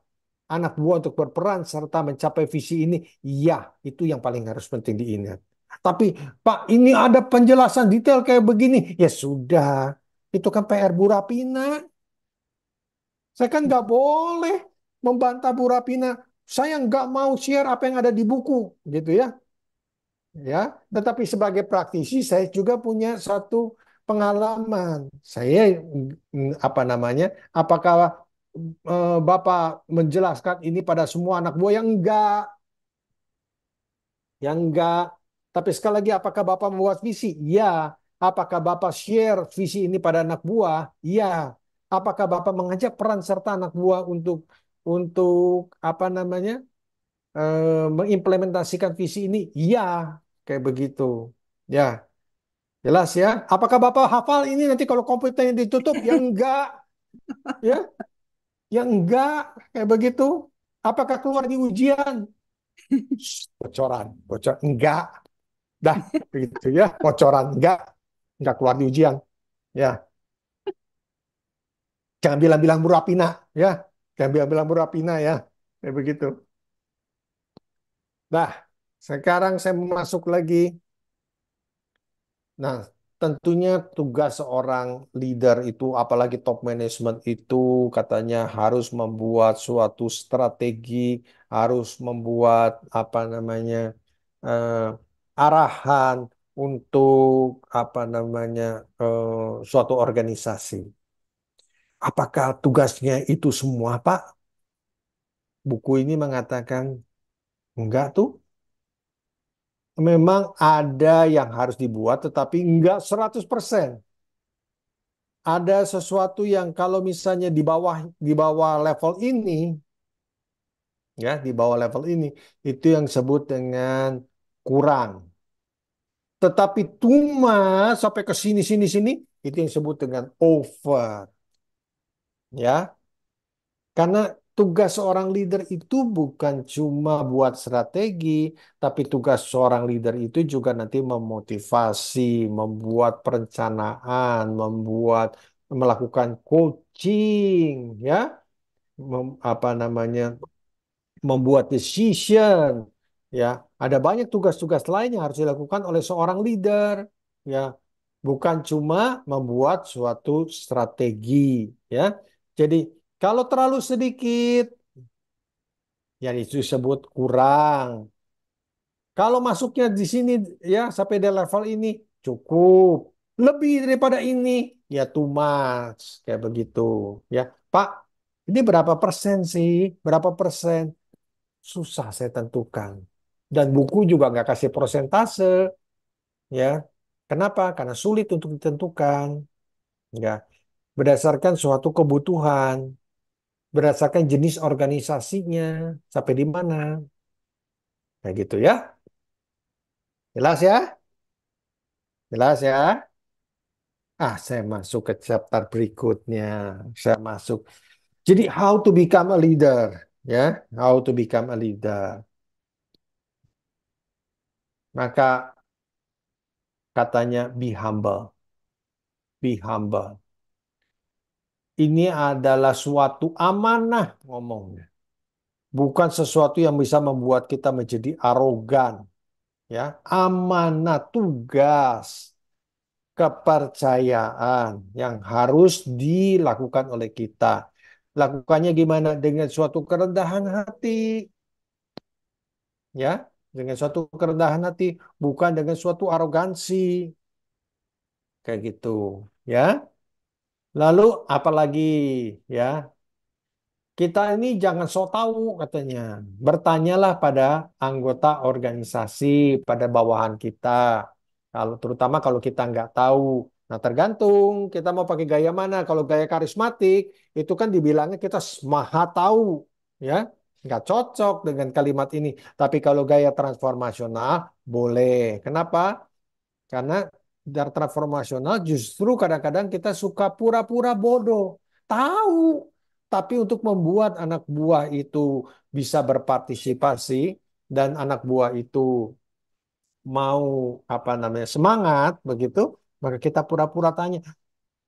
anak buah untuk berperan serta mencapai visi ini? Iya, itu yang paling harus penting diingat. Tapi Pak, ini ada penjelasan detail kayak begini. Ya sudah, itu kan PR Bu Rapina. Saya kan nggak boleh membantah Bu Rapina. Saya nggak mau share apa yang ada di buku, gitu ya. Ya, tetapi sebagai praktisi saya juga punya satu pengalaman. Saya apa namanya? Apakah Bapak menjelaskan ini pada semua anak buah yang enggak? Yang enggak. Tapi sekali lagi, apakah Bapak membuat visi? Ya. Apakah Bapak share visi ini pada anak buah? Ya. Apakah Bapak mengajak peran serta anak buah untuk apa namanya mengimplementasikan visi ini? Ya, kayak begitu. Ya, jelas ya. Apakah Bapak hafal ini nanti kalau komputernya ditutup? Ya enggak, ya, ya enggak, kayak begitu. Apakah keluar di ujian? Bocoran, bocor enggak. Dah, begitu ya. Bocoran enggak keluar di ujian. Ya, jangan bilang-bilang Burapina, ya. Jangan bilang-bilang Burapina ya. Kayak begitu. Nah, sekarang saya mau masuk lagi. Nah, tentunya tugas seorang leader itu, apalagi top management itu katanya harus membuat suatu strategi, harus membuat apa namanya eh, arahan untuk apa namanya suatu organisasi. Apakah tugasnya itu semua, Pak? Buku ini mengatakan enggak tuh. Memang ada yang harus dibuat, tetapi enggak 100%. Ada sesuatu yang kalau misalnya di bawah level ini, ya, di bawah level ini, itu yang disebut dengan kurang. Tetapi cuma sampai ke sini, sini, sini, itu yang disebut dengan over. Ya, karena tugas seorang leader itu bukan cuma buat strategi, tapi tugas seorang leader itu juga nanti memotivasi, membuat perencanaan, melakukan coaching, ya, apa namanya, membuat decision, ya. Ada banyak tugas-tugas lain yang harus dilakukan oleh seorang leader, ya. Bukan cuma membuat suatu strategi, ya. Jadi kalau terlalu sedikit, ya itu disebut kurang. Kalau masuknya di sini ya sampai di level ini cukup. Lebih daripada ini ya too much kayak begitu ya. Pak, ini berapa persen sih? Berapa persen? Susah saya tentukan. Dan buku juga nggak kasih persentase, ya. Kenapa? Karena sulit untuk ditentukan, ya. Berdasarkan suatu kebutuhan, berdasarkan jenis organisasinya, sampai di mana, kayak gitu ya. Jelas ya? Jelas ya? Saya masuk ke chapter berikutnya. Saya masuk. Jadi, how to become a leader, ya. How to become a leader. Maka katanya be humble, be humble. Ini adalah suatu amanah ngomongnya. Bukan sesuatu yang bisa membuat kita menjadi arogan, ya. Amanah, tugas, kepercayaan yang harus dilakukan oleh kita. Lakukannya gimana? Dengan suatu kerendahan hati, ya. Dengan suatu kerendahan hati, bukan dengan suatu arogansi, kayak gitu, ya. Lalu apalagi, ya? Kita ini jangan so tahu katanya. Bertanyalah pada anggota organisasi, pada bawahan kita. Kalau terutama kalau kita nggak tahu. Nah, tergantung kita mau pakai gaya mana. Kalau gaya karismatik itu kan dibilangnya kita maha tahu, ya. Nggak cocok dengan kalimat ini. Tapi kalau gaya transformasional boleh. Kenapa? Karena dari transformasional justru kadang-kadang kita suka pura-pura bodoh. Tahu. Tapi untuk membuat anak buah itu bisa berpartisipasi dan anak buah itu mau apa namanya semangat begitu, maka kita pura-pura tanya,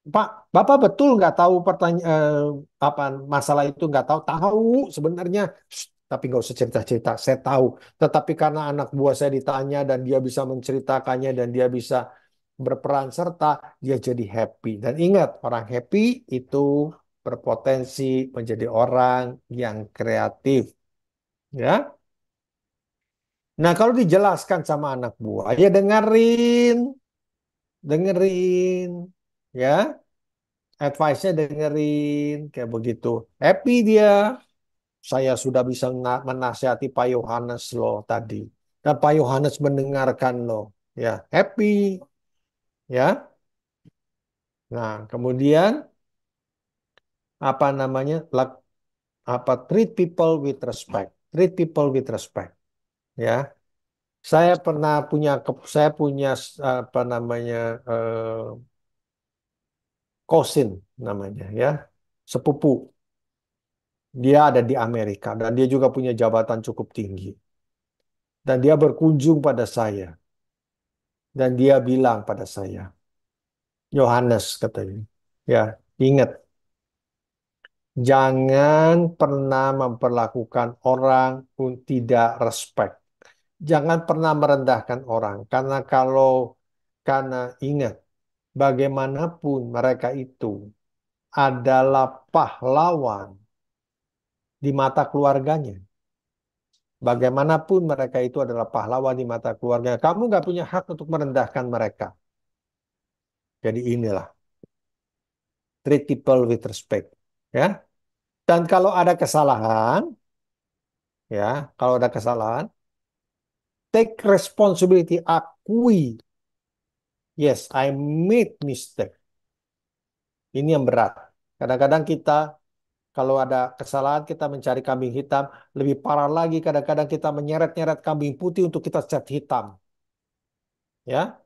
Pak, Bapak betul nggak tahu pertanyaan apa masalah itu nggak tahu? Tahu sebenarnya. Shh, tapi nggak usah cerita-cerita. Saya tahu. Tetapi karena anak buah saya ditanya dan dia bisa menceritakannya dan dia bisa berperan serta, dia jadi happy. Dan ingat, orang happy itu berpotensi menjadi orang yang kreatif. Ya. Nah, kalau dijelaskan sama anak buah, ya dengerin, dengerin, ya. Advice-nya dengerin, kayak begitu. Happy dia. Saya sudah bisa menasihati Pak Yohanes loh tadi. Dan Pak Yohanes mendengarkan loh. Ya, happy. Ya. Nah, kemudian apa namanya? Treat people with respect. Treat people with respect. Ya. Saya pernah punya saya punya apa namanya cousin namanya ya. Sepupu. Dia ada di Amerika dan dia juga punya jabatan cukup tinggi. Dan dia berkunjung pada saya. Dan dia bilang pada saya, Yohanes katanya, ya ingat, jangan pernah memperlakukan orang pun tidak respect. Jangan pernah merendahkan orang. Karena ingat, bagaimanapun mereka itu adalah pahlawan di mata keluarganya. Bagaimanapun mereka itu adalah pahlawan di mata keluarga. Kamu nggak punya hak untuk merendahkan mereka. Jadi inilah, treat people with respect. Ya. Dan kalau ada kesalahan, ya, kalau ada kesalahan, take responsibility, akui. Yes, I made mistake. Ini yang berat. Kadang-kadang kita, kalau ada kesalahan, kita mencari kambing hitam. Lebih parah lagi, kadang-kadang kita menyeret-nyeret kambing putih untuk kita cat hitam. Ya,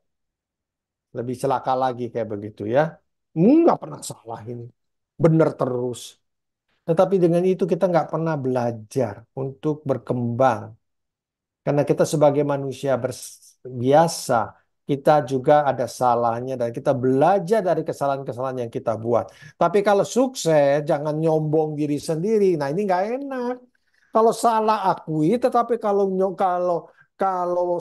lebih celaka lagi kayak begitu ya. Nggak pernah salah ini. Benar terus. Tetapi dengan itu kita nggak pernah belajar untuk berkembang. Karena kita sebagai manusia biasa, kita juga ada salahnya dan kita belajar dari kesalahan-kesalahan yang kita buat. Tapi kalau sukses, jangan nyombong diri sendiri. Nah, ini nggak enak. Kalau salah akui, tetapi kalau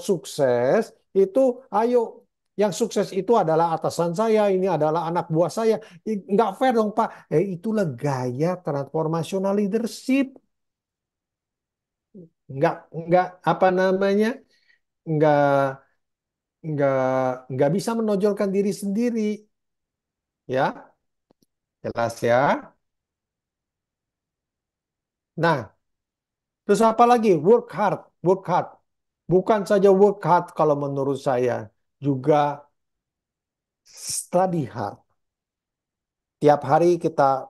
sukses itu, ayo, yang sukses itu adalah atasan saya, ini adalah anak buah saya. Nggak fair dong, Pak. Itulah gaya transformational leadership. Nggak apa namanya? nggak nggak nggak bisa menonjolkan diri sendiri, ya. Jelas ya. Nah, terus apa lagi? Work hard, work hard. Bukan saja work hard kalau menurut saya, juga study hard. Tiap hari kita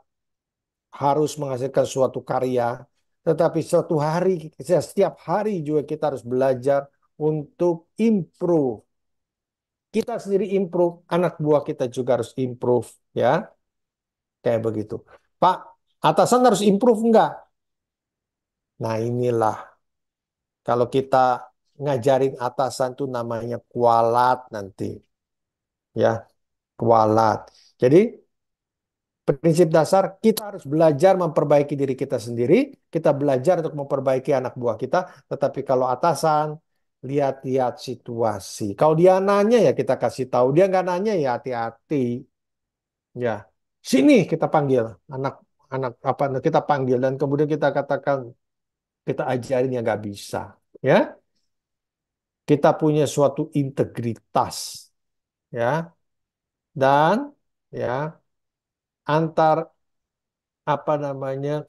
harus menghasilkan suatu karya, tetapi suatu hari, setiap hari juga kita harus belajar untuk improve. Kita sendiri improve, anak buah kita juga harus improve, ya, kayak begitu. Pak, atasan harus improve enggak? Nah, inilah kalau kita ngajarin atasan tuh namanya kualat nanti, ya, kualat. Jadi prinsip dasar kita harus belajar memperbaiki diri kita sendiri, kita belajar untuk memperbaiki anak buah kita, tetapi kalau atasan, lihat-lihat situasi. Kalau dia nanya ya kita kasih tahu, dia nggak nanya ya hati-hati. Ya, sini kita panggil anak anak apa kita panggil dan kemudian kita katakan kita ajarin ya nggak bisa. Ya, kita punya suatu integritas, ya, dan ya antar apa namanya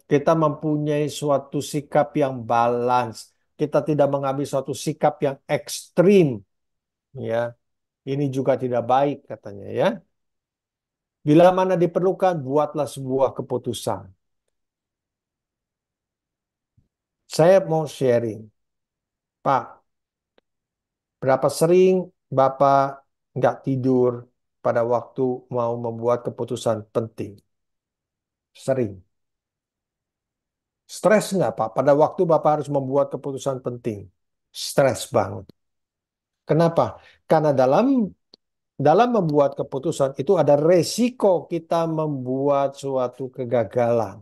kita mempunyai suatu sikap yang balance. Kita tidak mengambil suatu sikap yang ekstrim, ya. Ini juga tidak baik katanya, ya. Bila mana diperlukan, buatlah sebuah keputusan. Saya mau sharing, Pak, berapa sering Bapak nggak tidur pada waktu mau membuat keputusan penting? Sering. Stres nggak, Pak? Pada waktu Bapak harus membuat keputusan penting. Stres banget. Kenapa? Karena dalam membuat keputusan itu ada resiko kita membuat suatu kegagalan.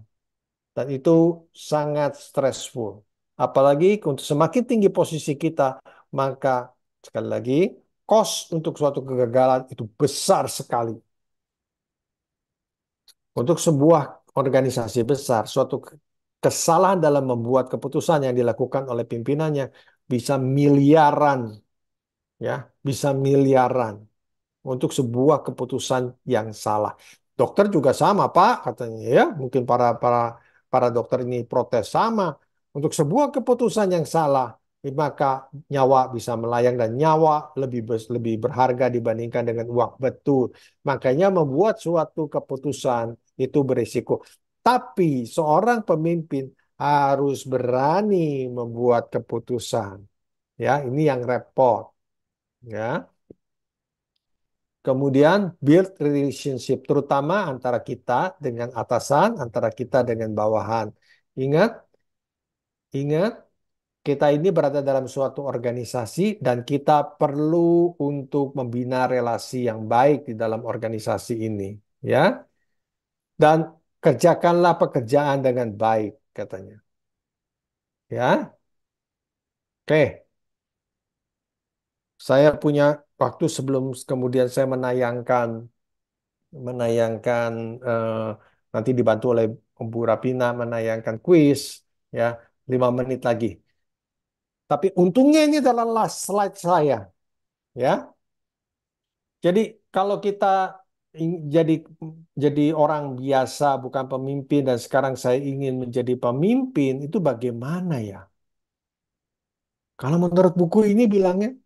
Dan itu sangat stressful. Apalagi untuk semakin tinggi posisi kita, maka sekali lagi, cost untuk suatu kegagalan itu besar sekali. Untuk sebuah organisasi besar, suatu kesalahan dalam membuat keputusan yang dilakukan oleh pimpinannya bisa miliaran, ya, bisa miliaran untuk sebuah keputusan yang salah. Dokter juga sama, Pak, katanya, ya. Mungkin para dokter ini protes sama. Untuk sebuah keputusan yang salah, maka nyawa bisa melayang dan nyawa lebih berharga dibandingkan dengan uang. Betul. Makanya membuat suatu keputusan itu berisiko. Tapi seorang pemimpin harus berani membuat keputusan. Ya, ini yang repot, ya. Kemudian build relationship, terutama antara kita dengan atasan, antara kita dengan bawahan. Ingat, ingat, kita ini berada dalam suatu organisasi dan kita perlu untuk membina relasi yang baik di dalam organisasi ini, ya. Dan kerjakanlah pekerjaan dengan baik, katanya. Ya, oke. Saya punya waktu sebelum kemudian saya menayangkan nanti dibantu oleh Bu Rapina menayangkan kuis, ya, 5 menit lagi. Tapi untungnya ini adalah last slide saya, ya. Jadi kalau kita jadi orang biasa bukan pemimpin dan sekarang saya ingin menjadi pemimpin itu bagaimana ya? Kalau menurut buku ini bilangnya,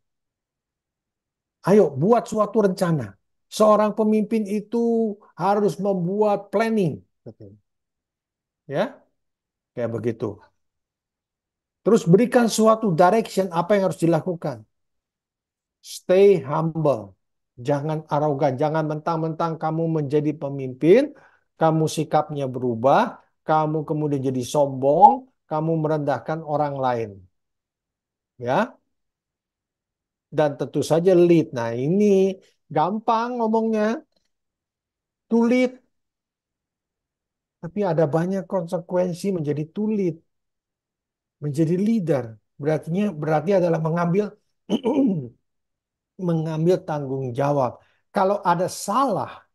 ayo buat suatu rencana. Seorang pemimpin itu harus membuat planning, ya, kayak begitu. Terus berikan suatu direction apa yang harus dilakukan. Stay humble. Jangan arogan. Jangan mentang-mentang kamu menjadi pemimpin, kamu sikapnya berubah, kamu kemudian jadi sombong, kamu merendahkan orang lain. Ya, dan tentu saja lead. Nah, ini gampang ngomongnya, to lead, tapi ada banyak konsekuensi menjadi to lead, menjadi leader. Berarti adalah mengambil mengambil tanggung jawab. Kalau ada salah,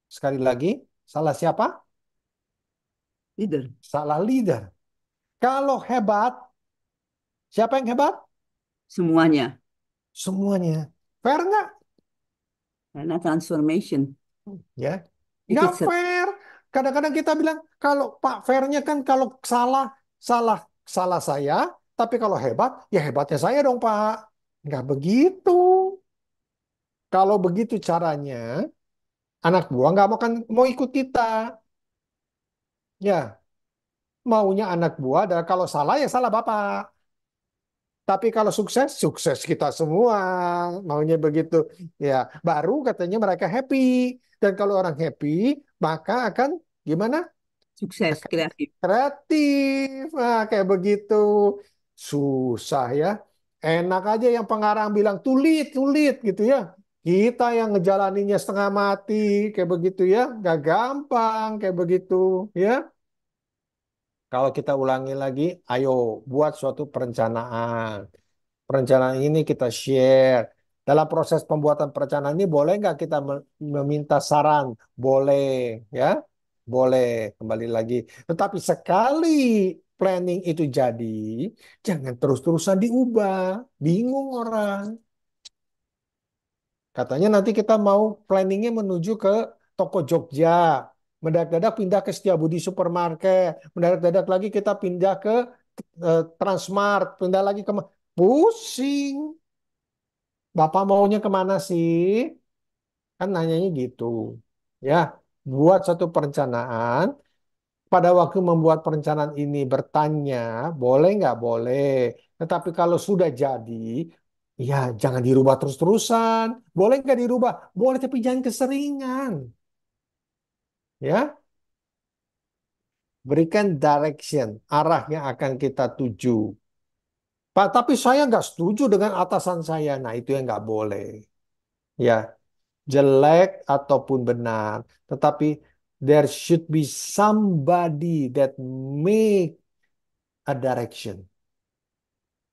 sekali lagi, salah siapa?
Leader.
Salah leader. Kalau hebat, siapa yang hebat?
Semuanya.
Semuanya. Fair nggak?
Karena transformation.
Ya,
If
nggak
it's a
fair. Kadang-kadang kita bilang, kalau Pak Fairnya kan kalau salah, salah, salah saya, tapi kalau hebat, ya hebatnya saya dong Pak. Nggak begitu. Kalau begitu caranya, anak buah nggak mau ikut kita. Ya, maunya anak buah adalah kalau salah ya salah Bapak. Tapi kalau sukses, sukses kita semua. Maunya begitu. Ya, baru katanya mereka happy. Dan kalau orang happy, maka akan gimana?
Sukses kreatif.
Kreatif. Nah, kayak begitu. Susah ya. Enak aja yang pengarang bilang tulit, tulit gitu ya. Kita yang ngejalaninnya setengah mati kayak begitu ya. Gak gampang kayak begitu ya. Kalau kita ulangi lagi, ayo buat suatu perencanaan. Perencanaan ini kita share. Dalam proses pembuatan perencanaan ini boleh nggak kita meminta saran? Boleh, ya, boleh. Kembali lagi. Tetapi sekali planning itu jadi, jangan terus-terusan diubah. Bingung orang. Katanya nanti kita mau planningnya menuju ke toko Jogja. Mendadak-dadak pindah ke Setiabudi Supermarket. Mendadak-dadak lagi kita pindah ke Transmart. Pindah lagi ke... Pusing. Bapak maunya kemana sih? Kan nanyanya gitu. Ya, buat satu perencanaan. Pada waktu membuat perencanaan ini bertanya, boleh nggak? Boleh. Tetapi kalau sudah jadi, ya jangan dirubah terus-terusan. Boleh nggak dirubah? Boleh, tapi jangan keseringan. Ya, berikan direction, arah yang akan kita tuju. Pak, tapi saya nggak setuju dengan atasan saya. Nah, itu yang nggak boleh. Ya, jelek ataupun benar, tetapi there should be somebody that make a direction.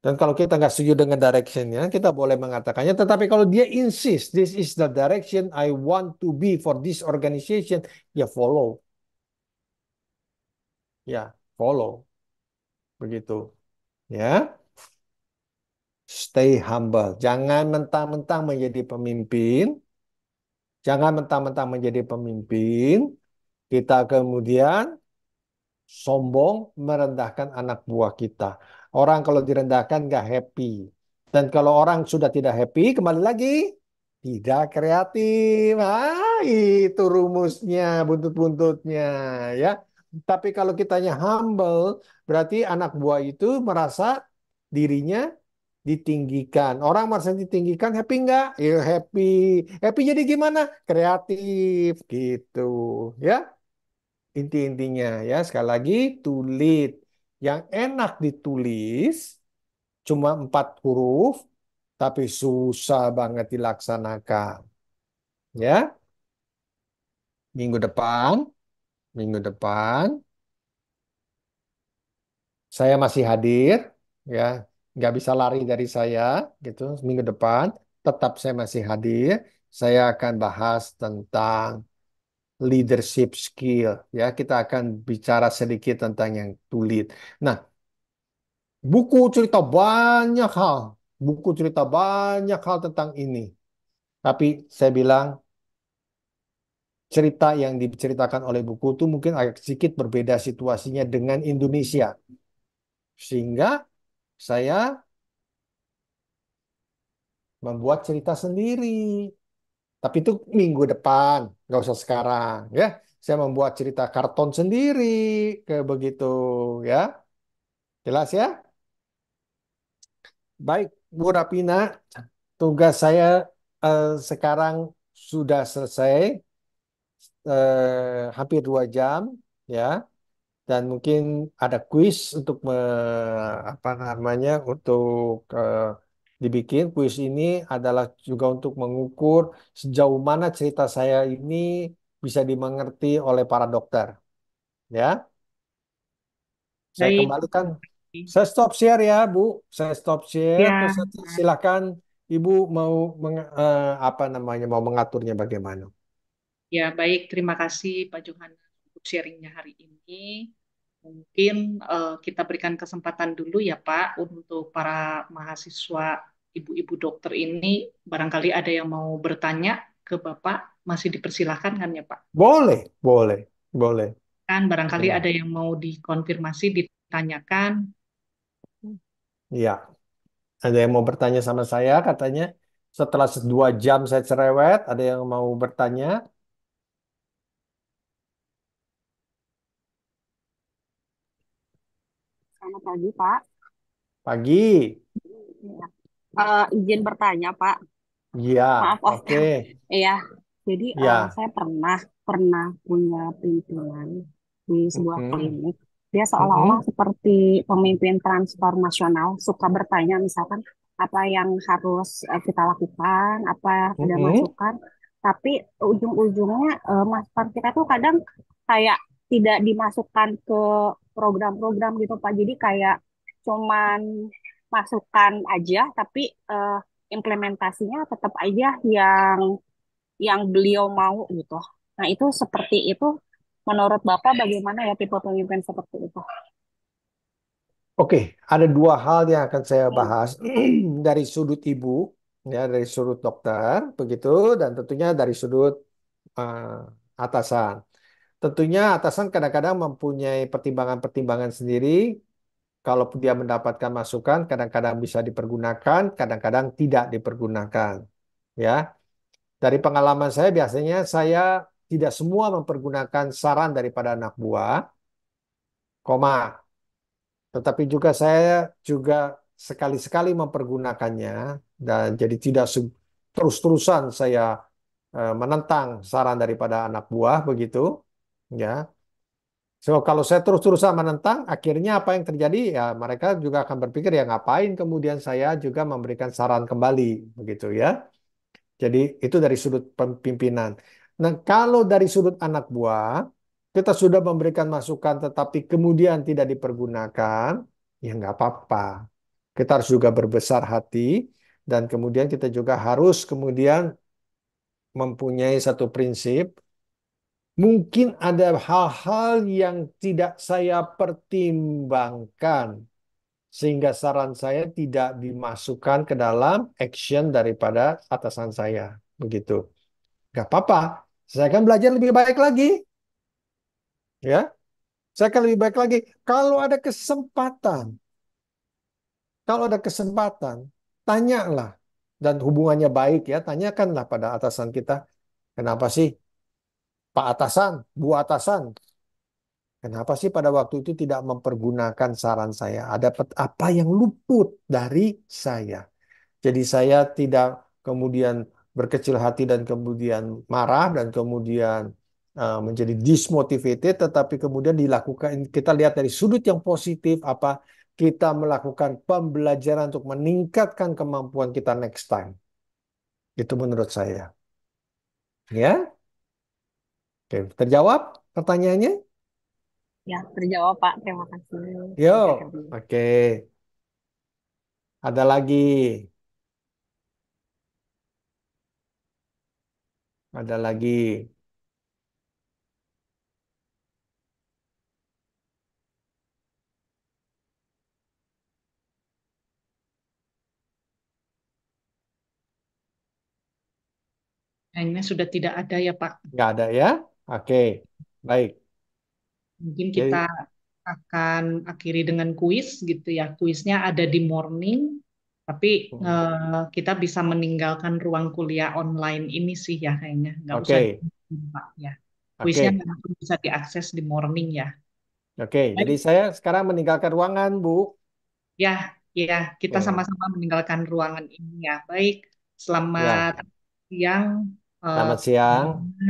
Dan kalau kita nggak setuju dengan directionnya, kita boleh mengatakannya. Tetapi kalau dia insist, this is the direction I want to be for this organization, ya follow, ya follow, begitu. Ya, stay humble. Jangan mentang-mentang menjadi pemimpin, jangan mentang-mentang menjadi pemimpin. Kita kemudian sombong merendahkan anak buah kita. Orang kalau direndahkan nggak happy. Dan kalau orang sudah tidak happy, kembali lagi, tidak kreatif. Ah, itu rumusnya, buntut-buntutnya, ya. Tapi kalau kitanya humble, berarti anak buah itu merasa dirinya ditinggikan. Orang merasa ditinggikan, happy nggak? Ya happy. Happy jadi gimana? Kreatif, gitu, ya. Inti-intinya ya, sekali lagi, tulis. Yang enak ditulis cuma 4 huruf, tapi susah banget dilaksanakan. Ya, minggu depan, minggu depan saya masih hadir, ya, nggak bisa lari dari saya, gitu. Minggu depan tetap saya masih hadir. Saya akan bahas tentang leadership skill, ya. Kita akan bicara sedikit tentang yang tulis. Nah, buku cerita banyak hal, buku cerita banyak hal tentang ini. Tapi saya bilang cerita yang diceritakan oleh buku itu mungkin agak sedikit berbeda situasinya dengan Indonesia. Sehingga saya membuat cerita sendiri. Tapi itu minggu depan, nggak usah sekarang, ya. Saya membuat cerita karton sendiri, kayak begitu, ya. Jelas ya? Baik, Bu Rapina, tugas saya sekarang sudah selesai. Hampir 2 jam, ya. Dan mungkin ada kuis untuk apa namanya, untuk dibikin. Kuis ini adalah juga untuk mengukur sejauh mana cerita saya ini bisa dimengerti oleh para dokter, ya. Saya
Baik.
kembalikan. Saya stop share ya, Bu. Saya stop share.
Ya,
Terus nanti silakan Ibu mau apa namanya, mau mengaturnya bagaimana.
ya baik. Terima kasih Pak Johan untuk sharingnya hari ini. Mungkin kita berikan kesempatan dulu ya Pak untuk para mahasiswa ibu-ibu dokter ini. Barangkali ada yang mau bertanya ke Bapak, masih dipersilahkan kan ya Pak?
Boleh, boleh. Boleh.
Kan barangkali
Hmm.
ada yang mau dikonfirmasi, ditanyakan.
Iya. Ada yang mau bertanya sama saya katanya. Setelah 2 jam saya cerewet, ada yang mau bertanya?
Selamat pagi, Pak.
Pagi.
Ya. Izin bertanya, Pak.
Iya,
Maaf,
oke.
iya. Jadi
Ya.
saya pernah pernah punya pimpinan di sebuah
Mm-mm.
klinik. Dia seolah-olah
Mm-mm.
seperti pemimpin transformasional, suka bertanya misalkan apa yang harus kita lakukan, apa ada
Mm-mm.
masukan. Tapi ujung-ujungnya masukan kita tuh kadang kayak tidak dimasukkan ke program-program gitu, Pak. Jadi kayak cuman masukan aja, tapi implementasinya tetap aja yang beliau mau gitu. Nah, itu seperti itu menurut Bapak bagaimana ya tipe pemimpin seperti itu?
Oke, ada 2 hal yang akan saya bahas dari sudut ibu, ya, dari sudut dokter, begitu, dan tentunya dari sudut atasan. Tentunya atasan kadang-kadang mempunyai pertimbangan-pertimbangan sendiri. Kalau dia mendapatkan masukan, kadang-kadang bisa dipergunakan, kadang-kadang tidak dipergunakan. Ya, dari pengalaman saya biasanya saya tidak semua mempergunakan saran daripada anak buah, koma. Tetapi juga saya juga sekali-sekali mempergunakannya dan jadi tidak terus-terusan saya menentang saran daripada anak buah begitu, ya. So, kalau saya terus-terusan menentang, akhirnya apa yang terjadi? Ya, mereka juga akan berpikir ya ngapain kemudian saya juga memberikan saran kembali, begitu ya. Jadi itu dari sudut pimpinan. Nah, kalau dari sudut anak buah, kita sudah memberikan masukan tetapi kemudian tidak dipergunakan, ya nggak apa-apa. Kita harus juga berbesar hati dan kemudian kita juga harus kemudian mempunyai satu prinsip. Mungkin ada hal-hal yang tidak saya pertimbangkan sehingga saran saya tidak dimasukkan ke dalam action daripada atasan saya. Begitu. Gak apa-apa. Saya akan belajar lebih baik lagi. Ya, saya akan lebih baik lagi. Kalau ada kesempatan, kalau ada kesempatan, tanyalah. Dan hubungannya baik ya, tanyakanlah pada atasan kita. Kenapa sih Pak Atasan, Bu Atasan, kenapa sih pada waktu itu tidak mempergunakan saran saya? Ada apa yang luput dari saya? Jadi saya tidak kemudian berkecil hati dan kemudian marah dan kemudian menjadi dismotivated, tetapi kemudian dilakukan kita lihat dari sudut yang positif apa kita melakukan pembelajaran untuk meningkatkan kemampuan kita next time. Itu menurut saya. Ya, oke, terjawab pertanyaannya?
Ya, terjawab Pak. Terima kasih.
Yo,
Sampai ketemu.
oke. Ada lagi, ada lagi.
Kayaknya sudah tidak ada ya Pak.
Nggak ada ya? Oke, baik.
Mungkin kita
Jadi,
akan akhiri dengan kuis gitu ya. Kuisnya ada di morning, tapi kita bisa meninggalkan ruang kuliah online ini sih ya kayaknya. Nggak usah di
oke,
Pak ya. Kuisnya
oke.
langsung bisa diakses di morning ya.
Oke, jadi
Baik,
saya sekarang meninggalkan ruangan, Bu.
ya, ya, kita
Oke,
sama-sama meninggalkan ruangan ini ya. Baik, selamat
ya.
siang eh,
Selamat siang.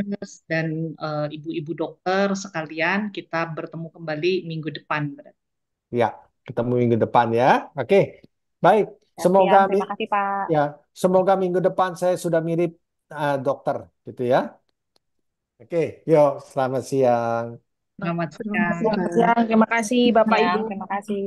Mas dan ibu-ibu dokter sekalian. Kita bertemu kembali minggu depan.
Ya, ketemu minggu depan ya. Oke, baik.
Ya,
Semoga
siang. Terima kasih Pak.
ya, semoga minggu depan saya sudah mirip dokter, gitu ya. Oke, yuk, selamat siang.
Selamat
Terima kasih,
siang.
Selamat
Pak.
siang. Terima kasih Bapak
Siang.
Ibu.
Terima kasih.